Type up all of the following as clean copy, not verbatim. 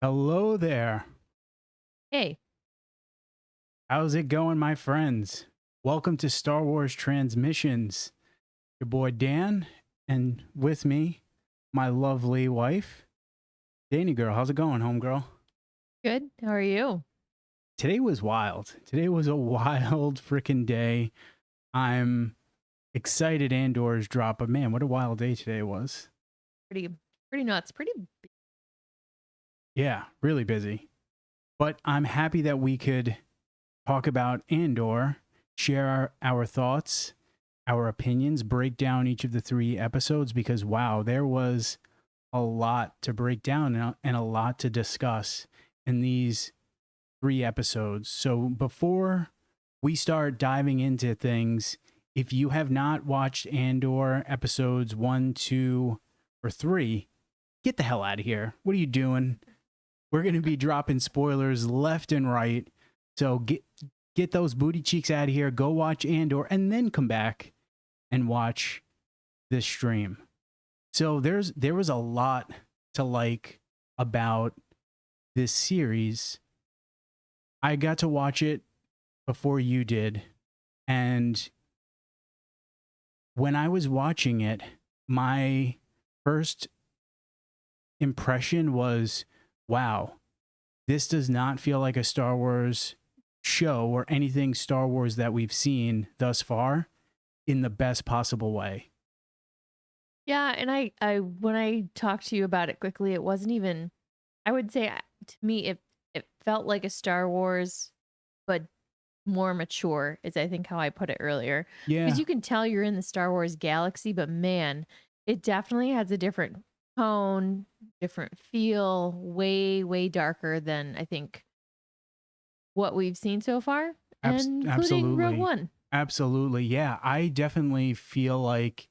Hello there. Hey, How's it going, my friends? Welcome to Star Wars Transmissions. Your boy Dan, and with me, my lovely wife, Danny girl. How's it going, homegirl? good. How are you? Today was wild. Today was a wild freaking day. I'm excited Andor's drop, but man, what a wild day today was. Pretty nuts. Yeah, really busy. But I'm happy that we could talk about Andor, share our thoughts, our opinions, break down each of the 3 episodes because, wow, there was a lot to break down and a lot to discuss in these 3 episodes. So before we start diving into things, if you have not watched Andor episodes 1, 2, or 3, get the hell out of here. What are you doing? We're going to be dropping spoilers left and right. So get those booty cheeks out of here. Go watch Andor and then come back and watch this stream. So there was a lot to like about this series. I got to watch it before you did. And when I was watching it, my first impression was, wow, this does not feel like a Star Wars show or anything Star Wars that we've seen thus far in the best possible way. Yeah, and I when I talked to you about it quickly, it wasn't even. I would say to me, it felt like a Star Wars, but more mature. Is I think how I put it earlier. Yeah, Because you can tell you're in the Star Wars galaxy, but man, it definitely has a different tone, different feel, way darker than I think what we've seen so far, and including Rogue absolutely. One. Absolutely. Yeah, I definitely feel like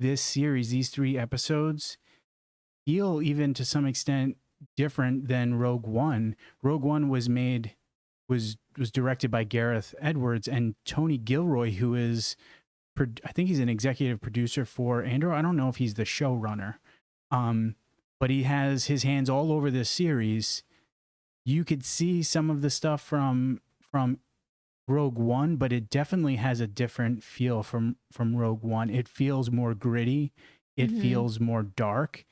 this series, these 3 episodes, feel even to some extent different than Rogue One. Rogue One was directed by Gareth Edwards and Tony Gilroy, who is, I think he's an executive producer for Andor. I don't know if he's the showrunner, but he has his hands all over this series. You could see some of the stuff from Rogue One, but it definitely has a different feel from Rogue One. It feels more gritty. It feels more dark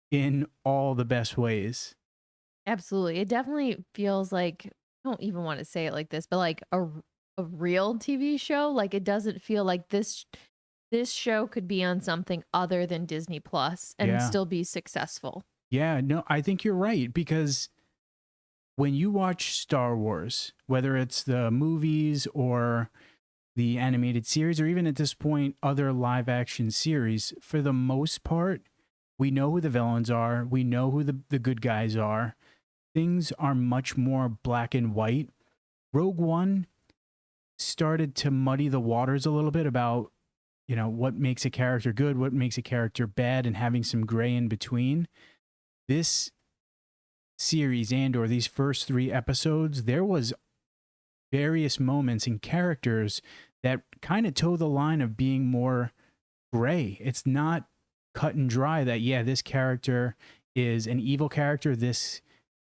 in all the best ways. Absolutely. It definitely feels like, I don't even want to say it like this, but like a real TV show. Like it doesn't feel like this show could be on something other than Disney Plus and Yeah. still be successful. Yeah, no, I think you're right, because when you watch Star Wars, whether it's the movies or the animated series, or even at this point, other live action series, for the most part, we know who the villains are. We know who the good guys are. Things are much more black and white. Rogue One started to muddy the waters a little bit about, what makes a character good, what makes a character bad, and having some gray in between. This series, Andor, these first 3 episodes, there was various moments and characters that kind of toe the line of being more gray. It's not cut and dry that, yeah, this character is an evil character, this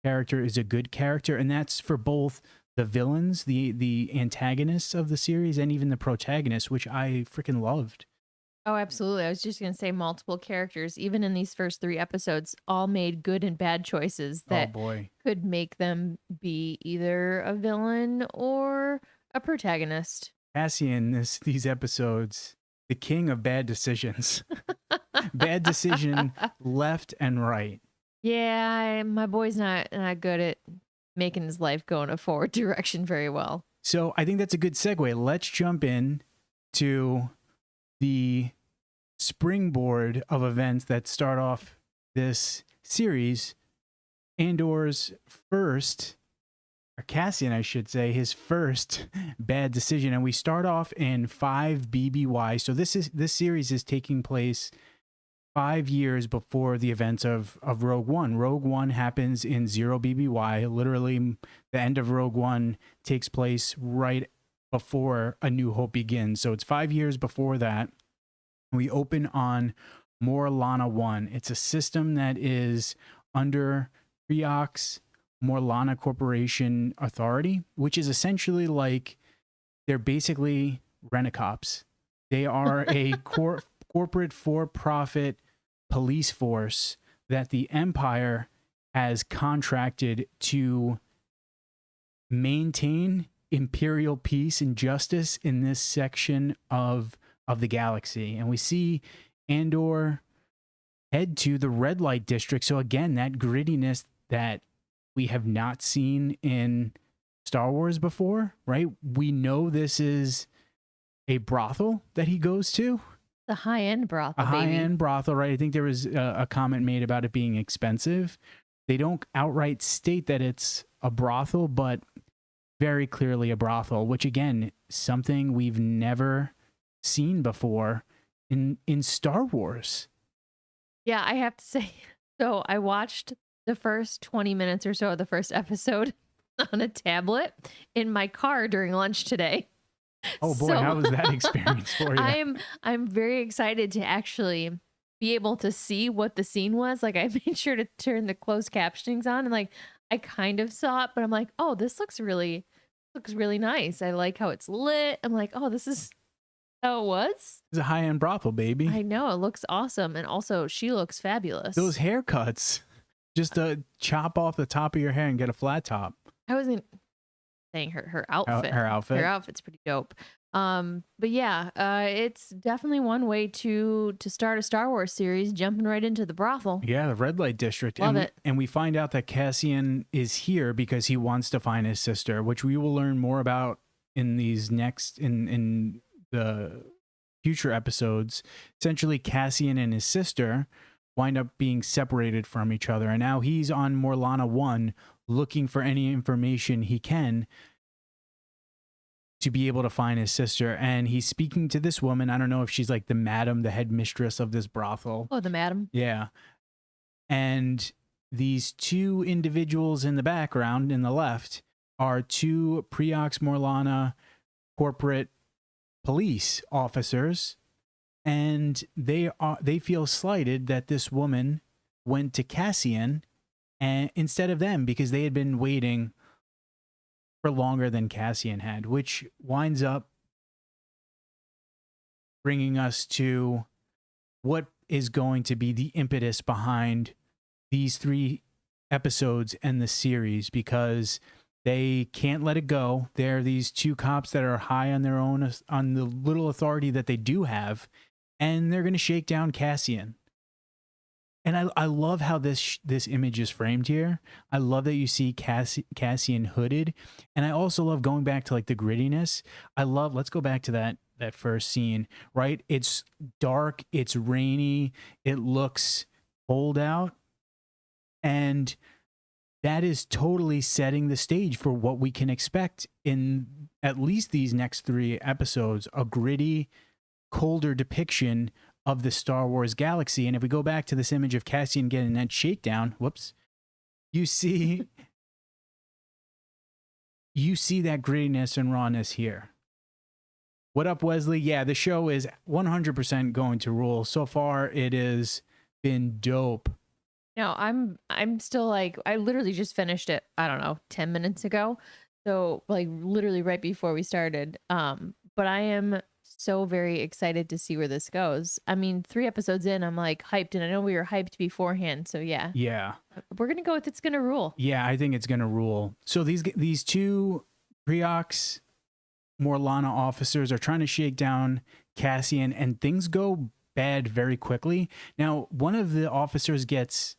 character is a good character, and that's for both the villains, the antagonists of the series, and even the protagonists, which I freaking loved. Oh, absolutely. I was just going to say multiple characters, even in these first 3 episodes, all made good and bad choices Oh that boy. could make them be either a villain or a protagonist. Cassian, these episodes, the king of bad decisions. Bad decision left and right. Yeah, my boy's not good at making his life go in a forward direction very well. So I think that's a good segue. Let's jump in to the springboard of events that start off this series. Andor's first, or Cassian, I should say, his first bad decision. And we start off in 5 BBY. So this series is taking place 5 years before the events of Rogue One. Rogue One happens in 0 BBY. Literally, the end of Rogue One takes place right before A New Hope begins. So it's 5 years before that. We open on Morlana 1. It's a system that is under Preox Morlana Corporation Authority, which is essentially like they're basically rent-a-cops. They are a corporate for-profit police force that the Empire has contracted to maintain Imperial peace and justice in this section of the galaxy. And we see Andor head to the red light district. So again, that grittiness that we have not seen in Star Wars before, right? We know this is a brothel that he goes to. The high-end brothel, a high-end brothel, right? I think there was a comment made about it being expensive. They don't outright state that it's a brothel, but very clearly a brothel, which again, something we've never seen before in Star Wars. Yeah, I have to say, so I watched the first 20 minutes or so of the first episode on a tablet in my car during lunch today. Oh boy, how was that experience for you? I'm very excited to actually be able to see what the scene was. Like, I made sure to turn the closed captionings on, and like I kind of saw it, but I'm like, oh, this looks really nice. I like how it's lit. I'm like, oh, this is how it was. It's a high-end brothel, baby. I know, it looks awesome, and also she looks fabulous. Those haircuts, just to chop off the top of your hair and get a flat top. I wasn't saying her outfit. Her outfit. Her outfit's pretty dope. But yeah, it's definitely one way to start a Star Wars series, jumping right into the brothel. Yeah, the red light district. Love it. And we find out that Cassian is here because he wants to find his sister, which we will learn more about in these in the future episodes. Essentially, Cassian and his sister wind up being separated from each other, and now he's on Morlana 1 looking for any information he can to be able to find his sister. And he's speaking to this woman. I don't know if she's like the madam, the head mistress of this brothel. Oh, the madam. Yeah. And these two individuals in the background in the left are two Preox Morlana corporate police officers, and they feel slighted that this woman went to Cassian and instead of them, because they had been waiting for longer than Cassian had, which winds up bringing us to what is going to be the impetus behind these 3 episodes and the series, because they can't let it go. They're these 2 cops that are high on their own, on the little authority that they do have, and they're going to shake down Cassian. And I love how this image is framed here. I love that you see Cassian hooded. And I also love going back to like the grittiness. Let's go back to that first scene, right? It's dark, it's rainy, it looks cold out. And that is totally setting the stage for what we can expect in at least these next 3 episodes, a gritty, colder depiction of the Star Wars galaxy. And if we go back to this image of Cassian getting that shakedown, you see that grittiness and rawness here. What up, Wesley? Yeah, the show is 100% going to rule. So far, it has been dope. No, I'm still like, I literally just finished it, I don't know, 10 minutes ago. So like literally right before we started. But I am so very excited to see where this goes. I mean, 3 episodes in, I'm like hyped, and I know we were hyped beforehand. So yeah. Yeah. We're going to go with it's going to rule. Yeah, I think it's going to rule. So these 2 Preox Morlana officers are trying to shake down Cassian, and things go bad very quickly. Now, one of the officers gets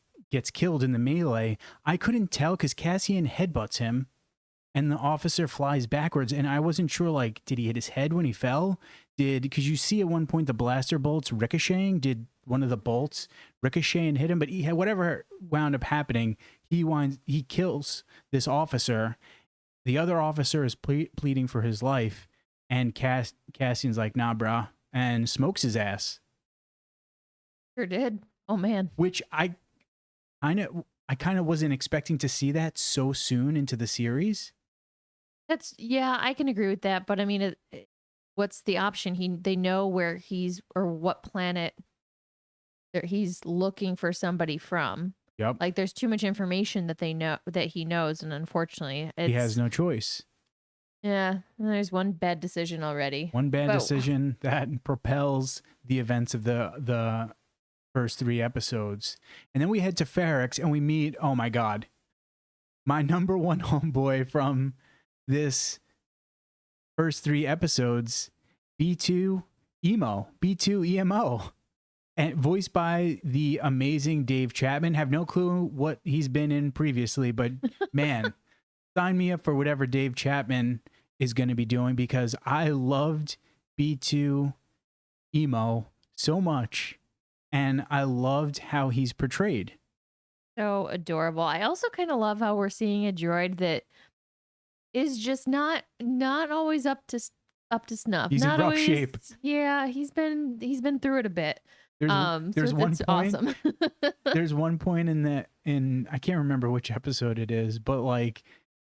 killed in the melee. I couldn't tell because Cassian headbutts him and the officer flies backwards, and I wasn't sure, like, did he hit his head when he fell? Because you see at one point the blaster bolts ricocheting. Did one of the bolts ricochet and hit him? But whatever wound up happening, he kills this officer. The other officer is pleading for his life, and Cassian's like, nah, brah, and smokes his ass. Sure did. Oh man. Which I kind of wasn't expecting to see that so soon into the series. Yeah, I can agree with that. But I mean, what's the option? They know where he's, or what planet he's looking for somebody from. Yep. Like there's too much information that he knows, and unfortunately, He has no choice. Yeah, there's one bad decision already. One bad decision that propels the events of the first 3 episodes. And then we head to Ferrix and we meet, oh my God, my number one homeboy from this first 3 episodes, B2 EMO. And voiced by the amazing Dave Chapman. Have no clue what he's been in previously, but man, sign me up for whatever Dave Chapman is going to be doing, because I loved B2 EMO so much, and I loved how he's portrayed. So adorable. I also kind of love how we're seeing a droid that is just not always up to snuff. He's not in rough always, shape. Yeah, he's been through it a bit. There's so one that's point. Awesome. There's one point in I can't remember which episode it is, but like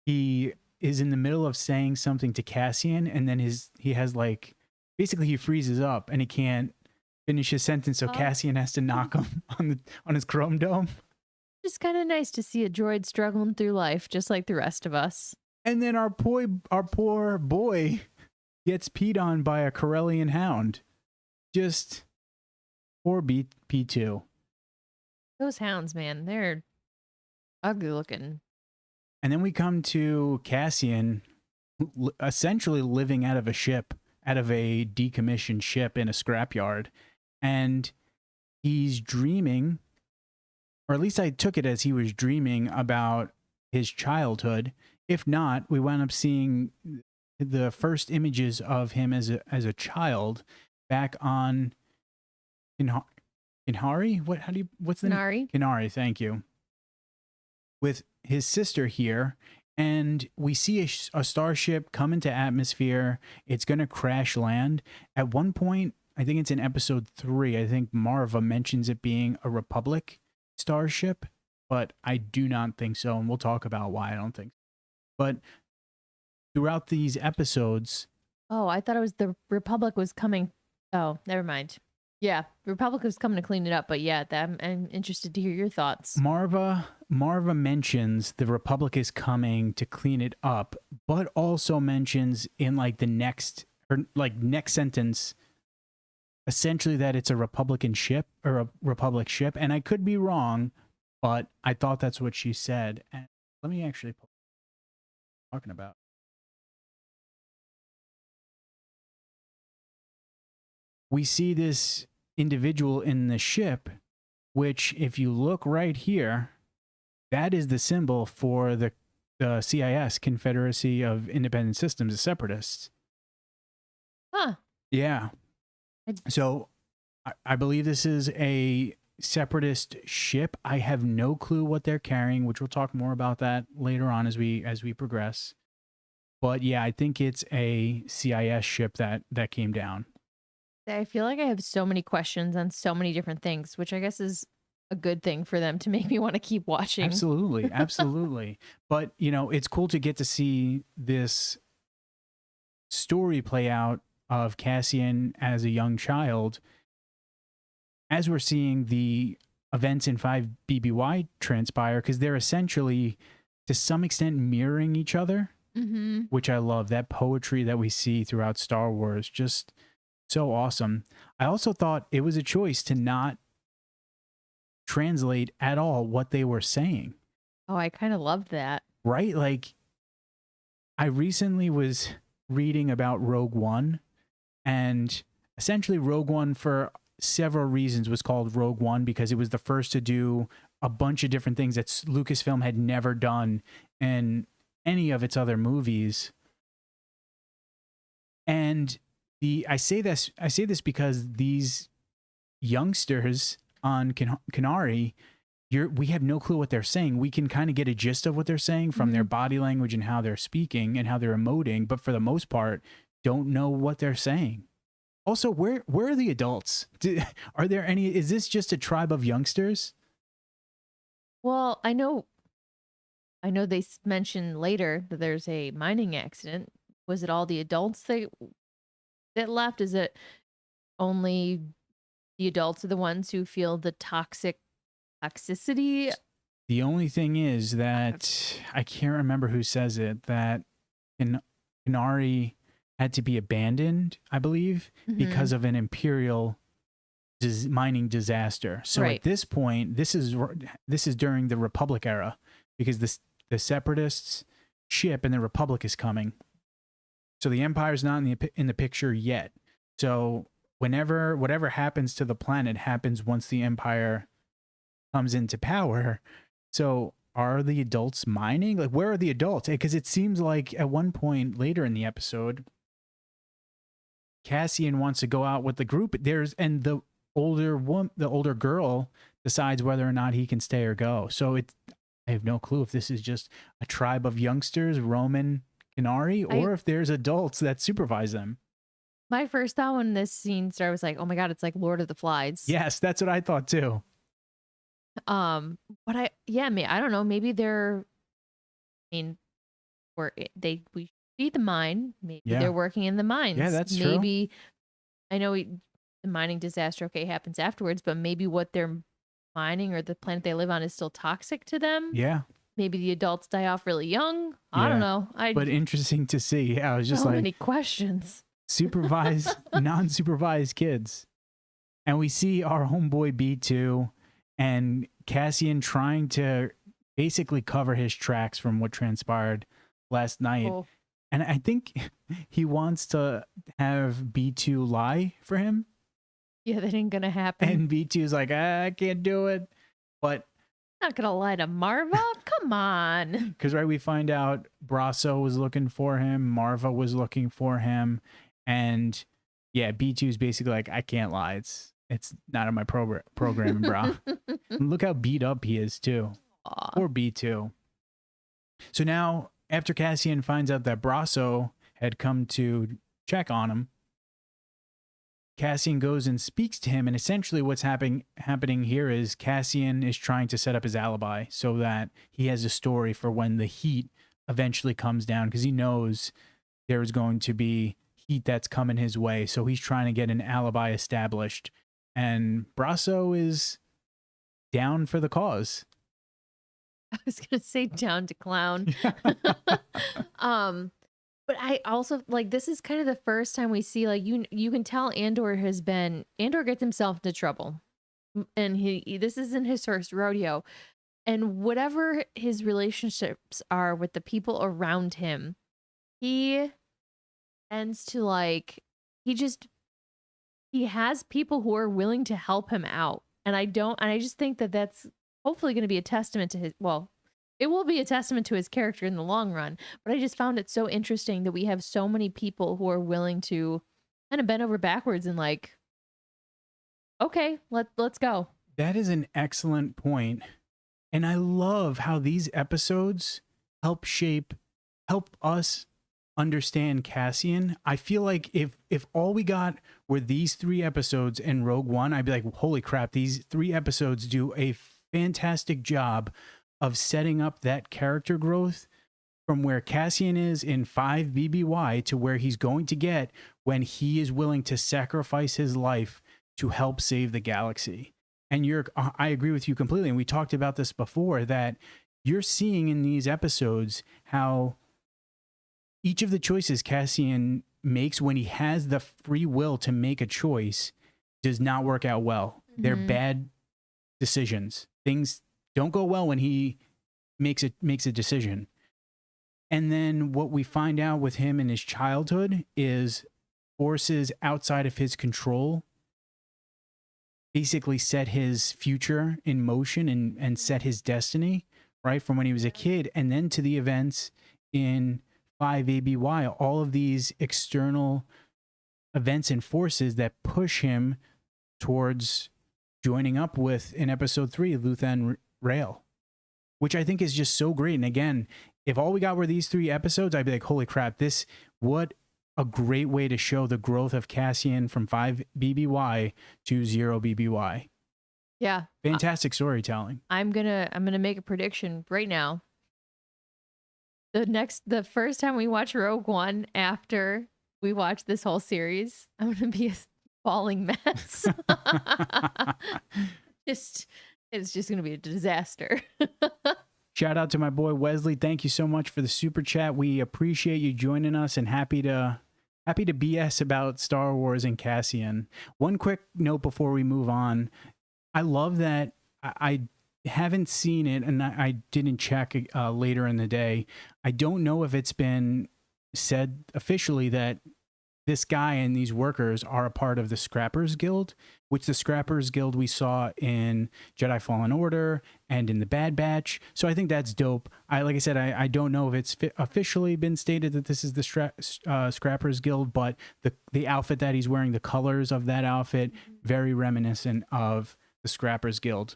he is in the middle of saying something to Cassian, and then he has like basically he freezes up and he can't finish his sentence, so Cassian has to knock him on his chrome dome. Just kind of nice to see a droid struggling through life, just like the rest of us. And then our poor boy gets peed on by a Corellian hound. Just poor P2. Those hounds, man, they're ugly looking. And then we come to Cassian essentially living out of a decommissioned ship in a scrapyard. And he's dreaming, or at least I took it as he was dreaming about his childhood. If not, we wound up seeing the first images of him as a child back on Kinhari? What's the name? Kinhari, thank you. With his sister here, and we see a starship come into atmosphere. It's going to crash land. At one point, I think it's in episode 3, I think Marva mentions it being a Republic starship, but I do not think so, and we'll talk about why I don't think so. But throughout these episodes... Oh, I thought it was the Republic was coming. Oh, never mind. Yeah, Republic was coming to clean it up, but yeah, I'm interested to hear your thoughts. Marva mentions the Republic is coming to clean it up, but also mentions in like the next sentence, essentially that it's a Republican ship or a Republic ship, and I could be wrong, but I thought that's what she said. And let me actually pull what I'm talking about. We see this individual in the ship, which if you look right here, that is the symbol for the CIS, Confederacy of Independent Systems, the Separatists. Huh. Yeah. So I believe this is a Separatist ship. I have no clue what they're carrying, which we'll talk more about that later on as we progress. But yeah, I think it's a CIS ship that came down. I feel like I have so many questions on so many different things, which I guess is a good thing for them to make me want to keep watching. Absolutely. Absolutely. But, it's cool to get to see this story play out of Cassian as a young child as we're seeing the events in 5 BBY transpire, because they're essentially, to some extent, mirroring each other, which I love. That poetry that we see throughout Star Wars, just... so awesome. I also thought it was a choice to not translate at all what they were saying. Oh, I kind of loved that. Right? Like, I recently was reading about Rogue One, and essentially Rogue One, for several reasons, was called Rogue One because it was the first to do a bunch of different things that Lucasfilm had never done in any of its other movies. And I say this because these youngsters on Kinhari, we have no clue what they're saying. We can kind of get a gist of what they're saying from their body language and how they're speaking and how they're emoting, but for the most part, don't know what they're saying. Also, where are the adults? Are there any? Is this just a tribe of youngsters? Well, I know they mention later that there's a mining accident. Was it all the adults that left? Is it only the adults are the ones who feel the toxicity The only thing is that I can't remember who says it, that Kenari had to be abandoned, I believe, because of an Imperial mining disaster. So Right. at this point, this is during the Republic era, because the Separatists ship and the Republic is coming. So the Empire's not in the picture yet. So whatever happens to the planet happens once the Empire comes into power. So are the adults mining? Like, where are the adults? Because it seems like at one point later in the episode, Cassian wants to go out with the group. And the older girl decides whether or not he can stay or go. So I have no clue if this is just a tribe of youngsters, Roman Kenari, or if there's adults that supervise them. My first thought when this scene started was like, oh my God, it's like Lord of the Flies. Yes, that's what I thought too. But I don't know. Maybe we see the mine. Maybe they're working in the mines. Yeah, that's true. Maybe I know the mining disaster happens afterwards, but maybe what they're mining or the planet they live on is still toxic to them. Yeah. Maybe the adults die off really young. I don't know. But interesting to see. Yeah, I was just so like, many questions. Supervised, non-supervised kids. And we see our homeboy B2 and Cassian trying to basically cover his tracks from what transpired last night. Oh. And I think he wants to have B2 lie for him. Yeah, that ain't gonna happen. And B2's like, I can't do it. But not gonna lie to Marva. Come on. Because we find out Brasso was looking for him, Marva was looking for him, and B2 is basically like, I can't lie. It's not in my program, bro. Look how beat up he is too. Aww. Or B2. So now, after Cassian finds out that Brasso had come to check on him, Cassian goes and speaks to him, and essentially what's happening here is Cassian is trying to set up his alibi so that he has a story for when the heat eventually comes down, because he knows there's going to be heat that's coming his way. So he's trying to get an alibi established, and Brasso is down for the cause. I was gonna say down to clown. But I also this is kind of the first time we see you can tell Andor gets himself into trouble, and this isn't his first rodeo, and whatever his relationships are with the people around him, he ends to he has people who are willing to help him out, and I just think that's hopefully going to be a testament to it will be a testament to his character in the long run. But I just found it so interesting that we have so many people who are willing to kind of bend over backwards and okay, let's go. That is an excellent point. And I love how these episodes help us understand Cassian. I feel like if all we got were these 3 episodes in Rogue One, I'd be like, holy crap, these 3 episodes do a fantastic job of setting up that character growth from where Cassian is in 5 BBY to where he's going to get when he is willing to sacrifice his life to help save the galaxy. And I agree with you completely. And we talked about this before, that you're seeing in these episodes how each of the choices Cassian makes when he has the free will to make a choice does not work out well. Mm-hmm. They're bad decisions. Things don't go well when he makes a decision. And then what we find out with him in his childhood is forces outside of his control basically set his future in motion and set his destiny, right, from when he was a kid, and then to the events in 5 ABY, all of these external events and forces that push him towards joining up with, in episode 3, Luthen Rail, which I think is just so great. And again, if all we got were these 3 episodes, I'd be like, holy crap, what a great way to show the growth of Cassian from 5 BBY to 0 BBY. Yeah. Fantastic storytelling. I'm gonna make a prediction right now. The first time we watch Rogue One after we watch this whole series, I'm gonna be a falling mess. Just It's just going to be a disaster. Shout out to my boy Wesley. Thank you so much for the super chat. We appreciate you joining us and happy to BS about Star Wars and Cassian. One quick note before we move on. I love that I haven't seen it and I didn't check later in the day. I don't know if it's been said officially that this guy and these workers are a part of the Scrappers Guild, which the Scrappers Guild we saw in Jedi Fallen Order and in the Bad Batch. So I think that's dope. Like I said, I don't know if it's officially been stated that this is the Scrappers Guild, but the outfit that he's wearing, the colors of that outfit, very reminiscent of the Scrappers Guild.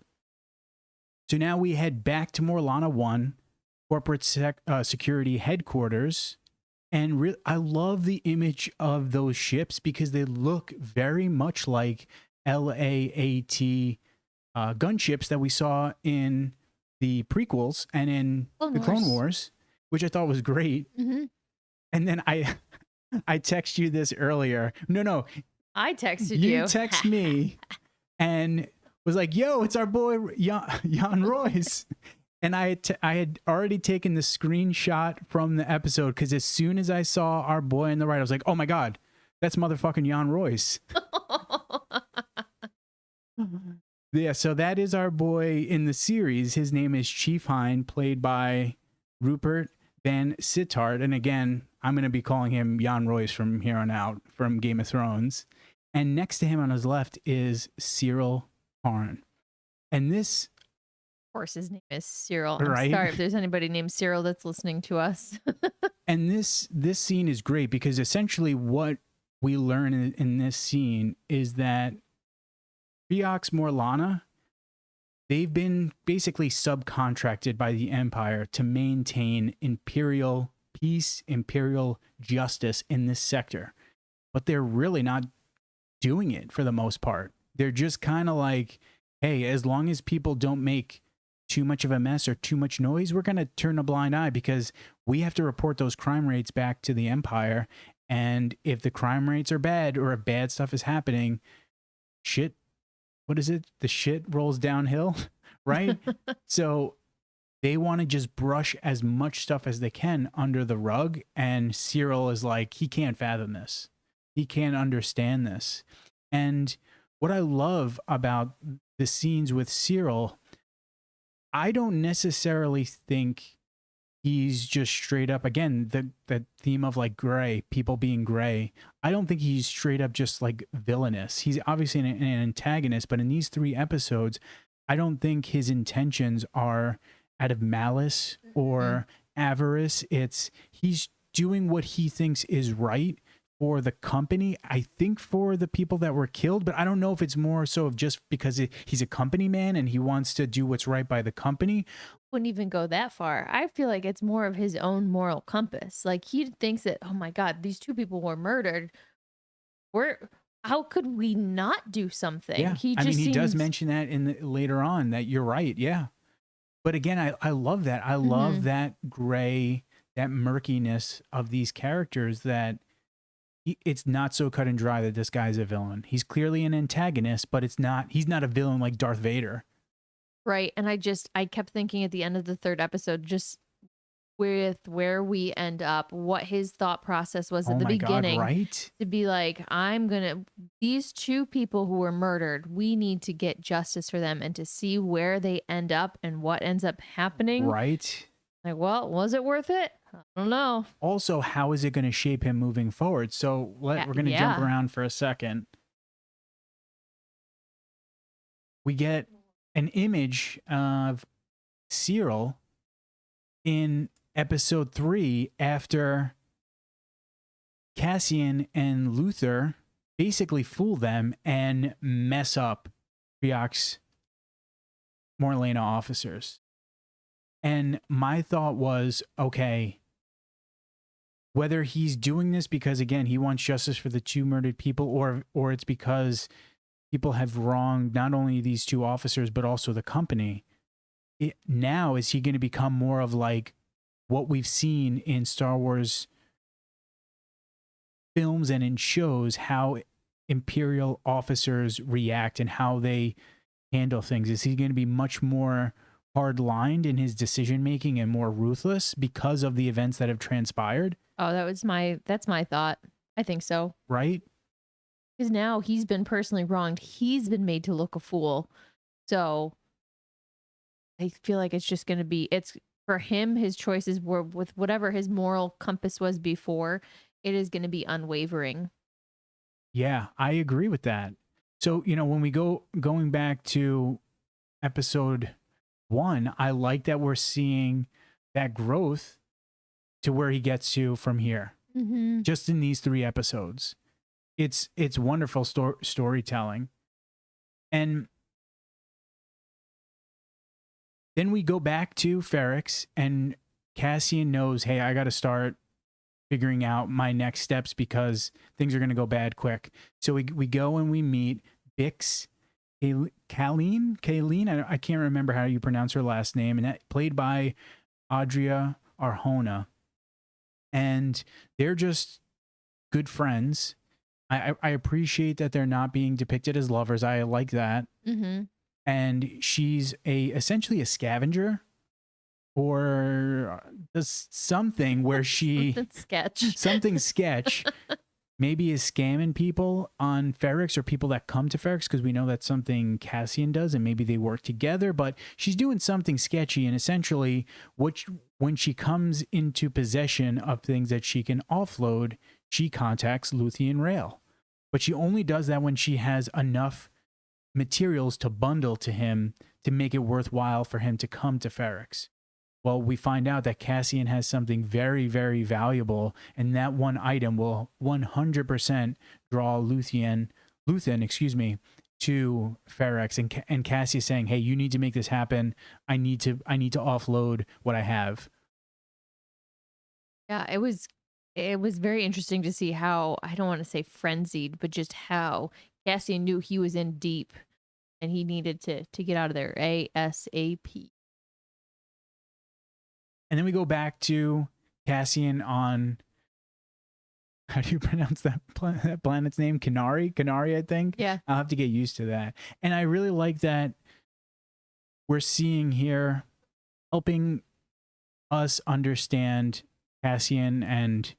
So now we head back to Morlana 1, corporate security headquarters. And I love the image of those ships because they look very much like LAAT gunships that we saw in the prequels and in the Clone Wars, which I thought was great. Mm-hmm. And then I text you this earlier. No. I texted you. You text me and was like, yo, it's our boy Jan Royce. And I had already taken the screenshot from the episode because as soon as I saw our boy on the right, I was like, oh my God, that's motherfucking Jan Royce. Yeah, so that is our boy in the series. His name is Chief Hein, played by Rupert Van Sittard. And again, I'm going to be calling him Jan Royce from here on out from Game of Thrones. And next to him on his left is Cyril Karn. And this... Of course, his name is Cyril. Right? I'm sorry if there's anybody named Cyril that's listening to us. And this scene is great because essentially what we learn in this scene is that Phiox Morlana, they've been basically subcontracted by the Empire to maintain Imperial peace, Imperial justice in this sector. But they're really not doing it for the most part. They're just kind of like, hey, as long as people don't make too much of a mess or too much noise, we're going to turn a blind eye because we have to report those crime rates back to the Empire. And if the crime rates are bad or if bad stuff is happening, shit, what is it? The shit rolls downhill, right? So they want to just brush as much stuff as they can under the rug. And Cyril is like, he can't fathom this. He can't understand this. And what I love about the scenes with Cyril, I don't necessarily think he's just straight up, again, the theme of like gray, people being gray. I don't think he's straight up just like villainous. He's obviously an antagonist, but in these 3 episodes, I don't think his intentions are out of malice or avarice. He's doing what he thinks is right for the company, I think for the people that were killed, but I don't know if it's more so of just because he's a company man and he wants to do what's right by the company. Wouldn't even go that far. I feel like it's more of his own moral compass. Like he thinks that, oh my God, these 2 people were murdered. How could we not do something? Yeah. He does mention that later on that you're right. Yeah. But again, I love that. I love that gray, that murkiness of these characters that it's not so cut and dry that this guy's a villain. He's clearly an antagonist, but he's not a villain like Darth Vader. Right. And I kept thinking at the end of the 3rd episode, just with where we end up, what his thought process was at the beginning. God, right? To be like, these 2 people who were murdered, we need to get justice for them, and to see where they end up and what ends up happening. Right. Like, well, was it worth it? I don't know. Also, how is it going to shape him moving forward? So we're going to jump around for a second. We get an image of Cyril in episode 3 after Cassian and Luther basically fool them and mess up Phiox Morlana officers. And my thought was, okay, whether he's doing this because, again, he wants justice for the 2 murdered people, or it's because people have wronged not only these 2 officers, but also the company. Now, is he going to become more of like what we've seen in Star Wars films and in shows, how Imperial officers react and how they handle things? Is he going to be much more hard-lined in his decision-making and more ruthless because of the events that have transpired? Oh, that's my thought. I think so. Right? Because now he's been personally wronged. He's been made to look a fool. So I feel like it's just going to be, it's for him, his choices were with whatever his moral compass was before, it is going to be unwavering. Yeah, I agree with that. So, when we going back to episode 1, I like that we're seeing that growth to where he gets to from here. Mm-hmm. Just in these 3 episodes. It's wonderful storytelling. And then we go back to Ferrix, and Cassian knows, hey, I got to start figuring out my next steps because things are going to go bad quick. So we go and we meet Bix Kaileen. I can't remember how you pronounce her last name, and that played by Adria Arjona. And they're just good friends. I appreciate that they're not being depicted as lovers. I like that. Mm-hmm. And she's essentially a scavenger, or something where she something sketch maybe is scamming people on Ferrix, or people that come to Ferrix, because we know that's something Cassian does, and maybe they work together, but she's doing something sketchy. And essentially when she comes into possession of things that she can offload, she contacts Luthien Rail. But she only does that when she has enough materials to bundle to him to make it worthwhile for him to come to Ferrix. Well, we find out that Cassian has something very, very valuable, and that one item will 100% draw Luthen, to Ferrix. And Cassian is saying, "Hey, you need to make this happen. I need to offload what I have." Yeah, it was very interesting to see how, I don't want to say frenzied, but just how Cassian knew he was in deep, and he needed to get out of there ASAP. And then we go back to Cassian on, how do you pronounce that planet's name? Kenari, I think. Yeah. I'll have to get used to that. And I really like that we're seeing here, helping us understand Cassian and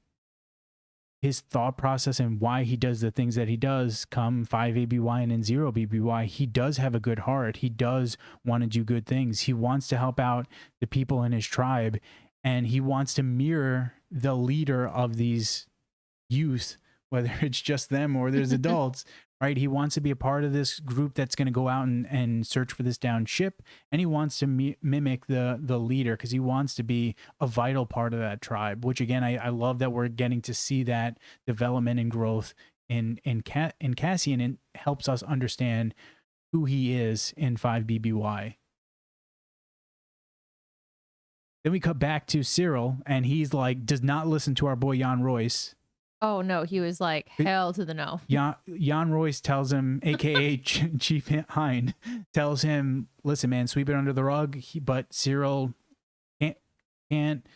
his thought process and why he does the things that he does come 5 ABY and then 0 BBY. He does have a good heart. He does want to do good things. He wants to help out the people in his tribe, and he wants to mirror the leader of these youth, whether it's just them or there's adults, right? He wants to be a part of this group that's going to go out and search for this downed ship, and he wants to mimic the leader, because he wants to be a vital part of that tribe, which again, I love that we're getting to see that development and growth in Cassian, and helps us understand who he is in 5 BBY. Then we cut back to Cyril, and he's like, does not listen to our boy Jan Royce. Oh no, he was like, hell to the no. Jan Royce tells him, aka Chief Hind, tells him, listen, man, sweep it under the rug. But Cyril can't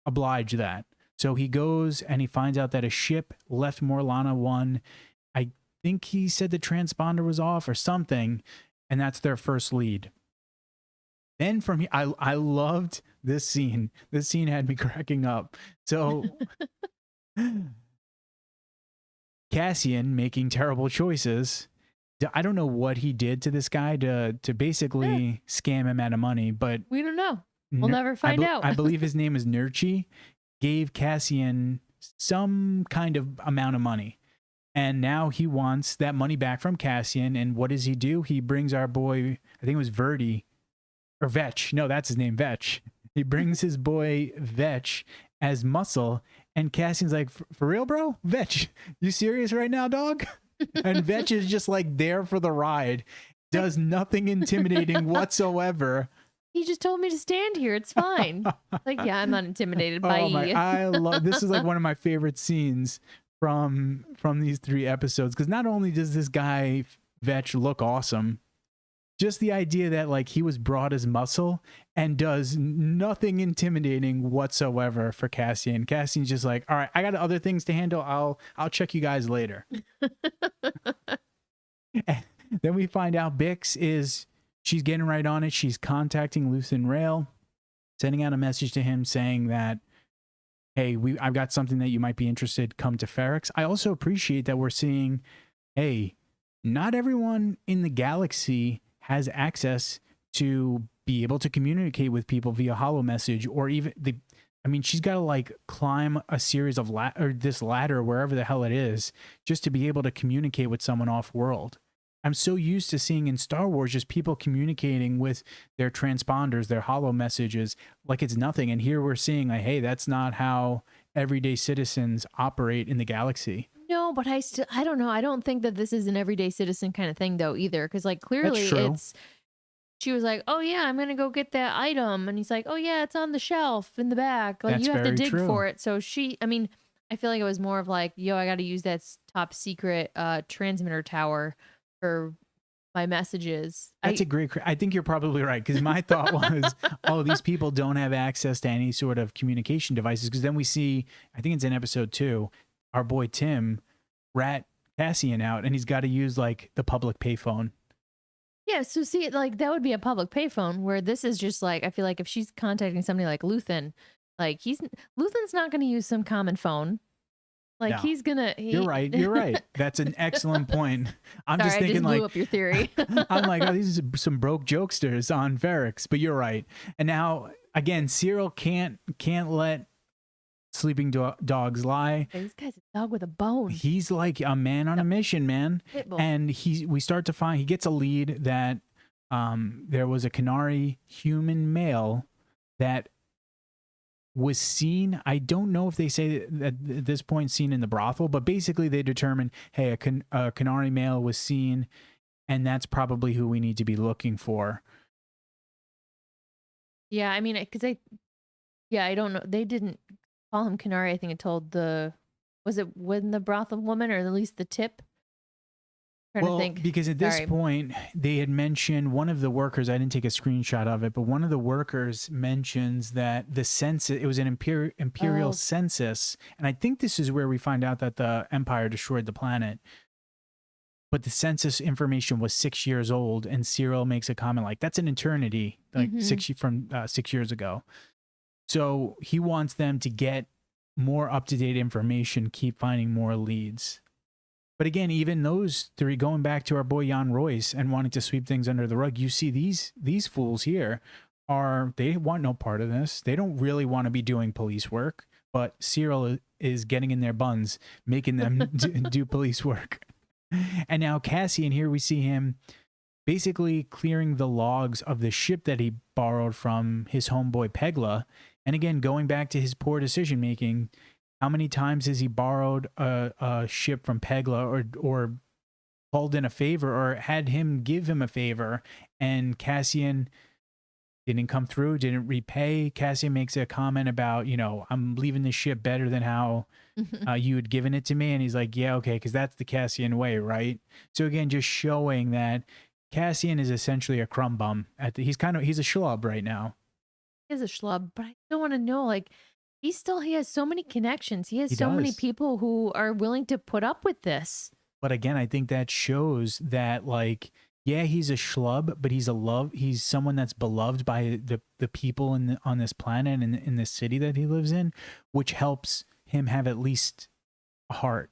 oblige that. So he goes and he finds out that a ship left Morlana 1. I think he said the transponder was off or something, and that's their first lead. Then from here, I loved this scene. This scene had me cracking up. So Cassian making terrible choices. I don't know what he did to this guy to basically scam him out of money, but we don't know. We'll never find out. I believe his name is Nurchi. Gave Cassian some kind of amount of money, and now he wants that money back from Cassian. And what does he do? He brings our boy, I think it was Verdi or Vetch. No, that's his name, Vetch. He brings his boy Vetch as muscle. And Cassian's like, for real, bro? Vetch, you serious right now, dog? And Vetch is just like there for the ride. Does nothing intimidating whatsoever. He just told me to stand here. It's fine. Like, yeah, I'm not intimidated by you. I love this. Is like one of my favorite scenes from these 3 episodes. Because not only does this guy Vetch look awesome, just the idea that like he was brought as muscle and does nothing intimidating whatsoever for Cassian. Cassian's just like, all right, I got other things to handle. I'll check you guys later. Then we find out she's getting right on it. She's contacting Luthen Rail, sending out a message to him saying that, hey, I've got something that you might be interested. Come to Ferrix. I also appreciate that we're seeing, hey, not everyone in the galaxy has access to be able to communicate with people via holo message, or even she's got to like climb a series of this ladder, wherever the hell it is, just to be able to communicate with someone off world. I'm so used to seeing in Star Wars just people communicating with their transponders, their holo messages, like it's nothing. And here we're seeing like, hey, that's not how everyday citizens operate in the galaxy. No, but I don't know. I don't think that this is an everyday citizen kind of thing though either. Because like clearly she was like, oh yeah, I'm going to go get that item. And he's like, oh yeah, it's on the shelf in the back. Like you have to dig for it. So I feel like it was more of like, yo, I got to use that top secret transmitter tower for my messages. I think you're probably right, because my thought was, oh, these people don't have access to any sort of communication devices. Because then we see, I think it's in episode 2, our boy Tim rat Cassian out, and he's got to use like the public payphone. Yeah, so see, like that would be a public payphone, where this is just like, I feel like if she's contacting somebody like Luthen, like Luthen's not going to use some common phone. Like no. He's gonna. You're right. That's an excellent point. I'm just thinking, I just blew up your theory. I'm like, oh, these are some broke jokesters on Ferrix, but you're right. And now again, Cyril can't let sleeping dogs lie. This guy's a dog with a bone. He's like a man on a mission, man. Pitbull. And we start to find he gets a lead that there was a Kenari human male that was seen. I don't know if they say that at this point seen in the brothel, but basically they determined, hey, a Kenari male was seen, and that's probably who we need to be looking for. Yeah, I mean, because I don't know. They didn't call him Kenari. I think it told was it when the brothel woman, or at least the tip? Well, because at this point, they had mentioned one of the workers, I didn't take a screenshot of it, but one of the workers mentions that the census, it was an imperial census. And I think this is where we find out that the Empire destroyed the planet. But the census information was 6 years old. And Cyril makes a comment like, that's an eternity, like 6 years ago. So he wants them to get more up-to-date information, keep finding more leads. But again, even those three, going back to our boy Jan Royce and wanting to sweep things under the rug, you see these fools here they want no part of this. They don't really want to be doing police work, but Cyril is getting in their buns, making them do police work. And now Cassian, here we see him basically clearing the logs of the ship that he borrowed from his homeboy Pegla. And again, going back to his poor decision making, how many times has he borrowed a ship from Pegla or called in a favor or had him give him a favor, and Cassian didn't come through, didn't repay? Cassian makes a comment about, I'm leaving this ship better than how you had given it to me. And he's like, yeah, okay, because that's the Cassian way, right? So again, just showing that Cassian is essentially a crumb bum. He's a schlub right now. He is a schlub, but I still want to know, like, he has so many connections. He has so many people who are willing to put up with this. But again, I think that shows that, like, yeah, he's a schlub, but he's someone that's beloved by the people on this planet and in this city that he lives in, which helps him have at least a heart.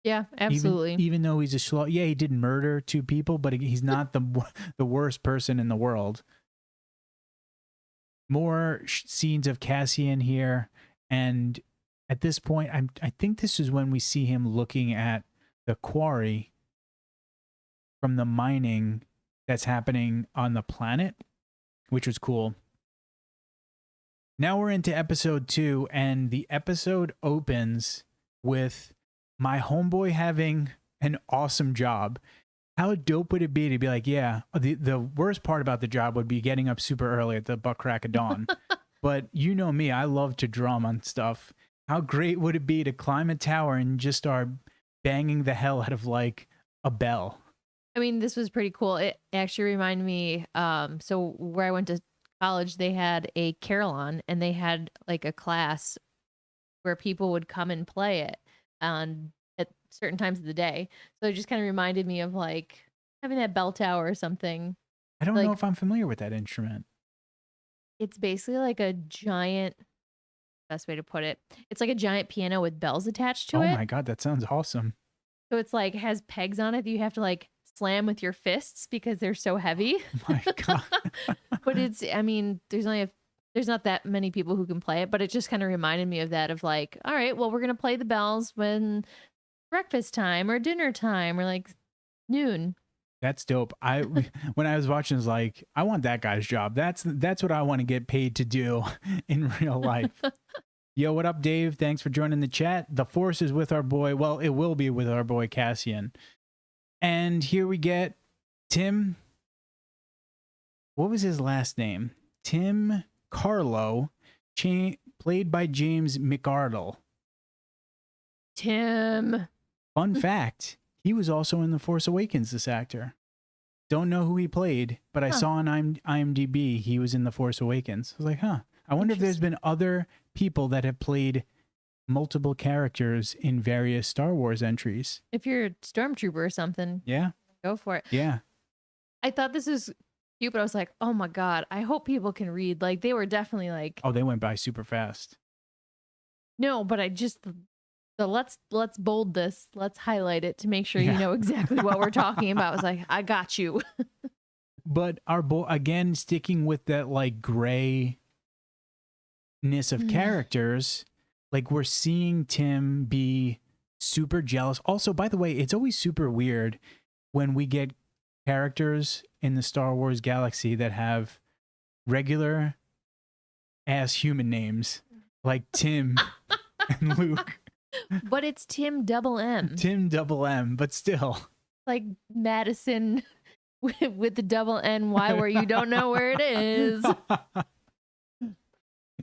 Yeah, absolutely. Even though he's a schlub, yeah, he did murder 2 people, but he's not the worst person in the world. More scenes of Cassian here. And at this point, I think this is when we see him looking at the quarry from the mining that's happening on the planet, which was cool. Now we're into episode 2, and the episode opens with my homeboy having an awesome job. How dope would it be to be like, yeah, the worst part about the job would be getting up super early at the butt crack of dawn. But you know me, I love to drum on stuff. How great would it be to climb a tower and just start banging the hell out of like a bell? I mean, this was pretty cool. It actually reminded me, so where I went to college, they had a carillon, and they had like a class where people would come and play it at certain times of the day. So it just kind of reminded me of like having that bell tower or something. I don't Like- know if I'm familiar with that instrument. It's basically like a giant, best way to put it. It's like a giant piano with bells attached to Oh it. my God, that sounds awesome. So it's like has pegs on it that you have to like slam with your fists because they're so heavy. Oh my God. But it's, I mean, there's not that many people who can play it, but it just kind of reminded me of that of like, all right, well, we're going to play the bells when breakfast time or dinner time or like noon. That's dope. When I was watching, I was like, I want that guy's job. That's what I want to get paid to do in real life. Yo, what up, Dave? Thanks for joining the chat. The Force is with our boy. Well, it will be with our boy Cassian. And here we get Tim. What was his last name? Tim Carlo, played by James McArdle. Tim. Fun fact, he was also in The Force Awakens, this actor. Don't know who he played, but I saw on IMDb he was in The Force Awakens. I was like, huh. I wonder if there's been other people that have played multiple characters in various Star Wars entries. If you're a stormtrooper or something, Yeah. go for it. Yeah. I thought this was cute, but I was like, oh my God, I hope people can read. Like they were definitely like, Oh, they went by super fast. no, but I just the let's bold this, let's highlight it to make sure Yeah. you know exactly what we're talking about. I was like, I got you. But our boy, again, sticking with that like grayness of characters, like we're seeing Tim be super jealous. Also, by the way, it's always super weird when we get characters in the Star Wars galaxy that have regular ass human names like Tim and Luke. But it's Tim double M. Tim double M, but still. Like Madison with the double NY where you don't know where it is.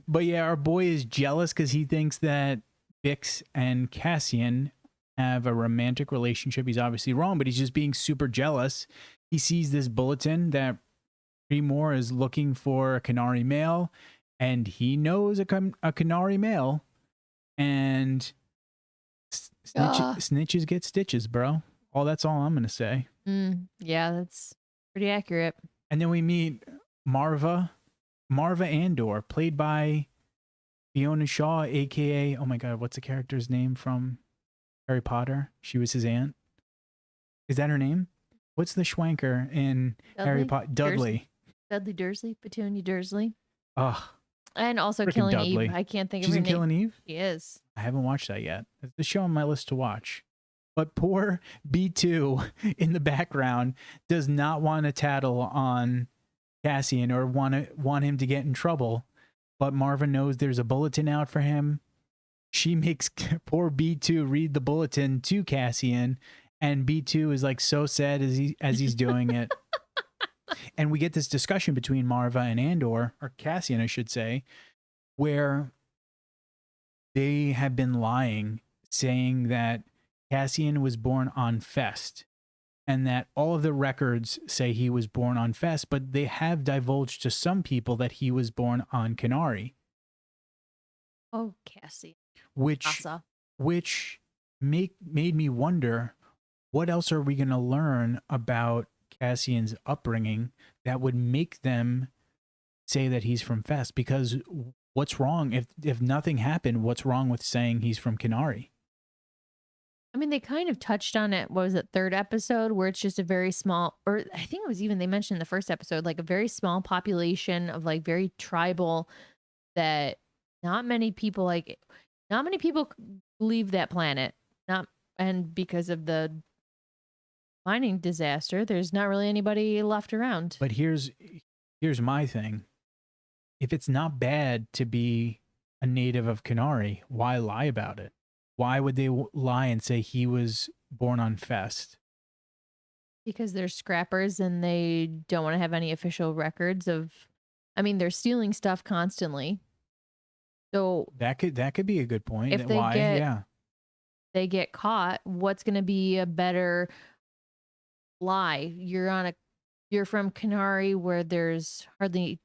But yeah, our boy is jealous because he thinks that Bix and Cassian have a romantic relationship. He's obviously wrong, but he's just being super jealous. He sees this bulletin that Premor is looking for a Kenari male, and he knows a Kenari male, and snitches get stitches, bro. That's all I'm going to say. Yeah, that's pretty accurate. And then we meet Marva Andor, played by Fiona Shaw, aka, oh my God, what's the character's name from Harry Potter? She was his aunt. Is that her name? What's the schwanker in Harry Potter? Dudley. Dudley Dursley, Petunia Dursley. Ugh. And also Frickin' Killing Dudley. Eve. I can't think She's of her in name. Killing Eve? She is. I haven't watched that yet. It's the show on my list to watch. But poor B2 in the background does not want to tattle on Cassian or want him to get in trouble. But Marva knows there's a bulletin out for him. She makes poor B2 read the bulletin to Cassian, and B2 is like so sad as he's doing it. And we get this discussion between Marva and Andor, or Cassian, I should say, where they have been lying, saying that Cassian was born on Fest, and that all of the records say he was born on Fest, but they have divulged to some people that he was born on Kenari. Oh, Cassie. Which Asa. made me wonder, what else are we going to learn about Cassian's upbringing that would make them say that he's from Fest? Because what's wrong if nothing happened? What's wrong with saying he's from Kenari? I mean, they kind of touched on it. What was it, third episode, where it's just a very small, or I think it was even, they mentioned in the first episode, like a very small population of like very tribal, that not many people leave that planet. And because of the mining disaster, there's not really anybody left around. But here's my thing. If it's not bad to be a native of Kenari, why lie about it? Why would they lie and say he was born on Fest? Because they're scrappers and they don't want to have any official records of, I mean, they're stealing stuff constantly. So That could be a good point. if they get caught, what's going to be a better lie? You're from Kenari, where there's hardly,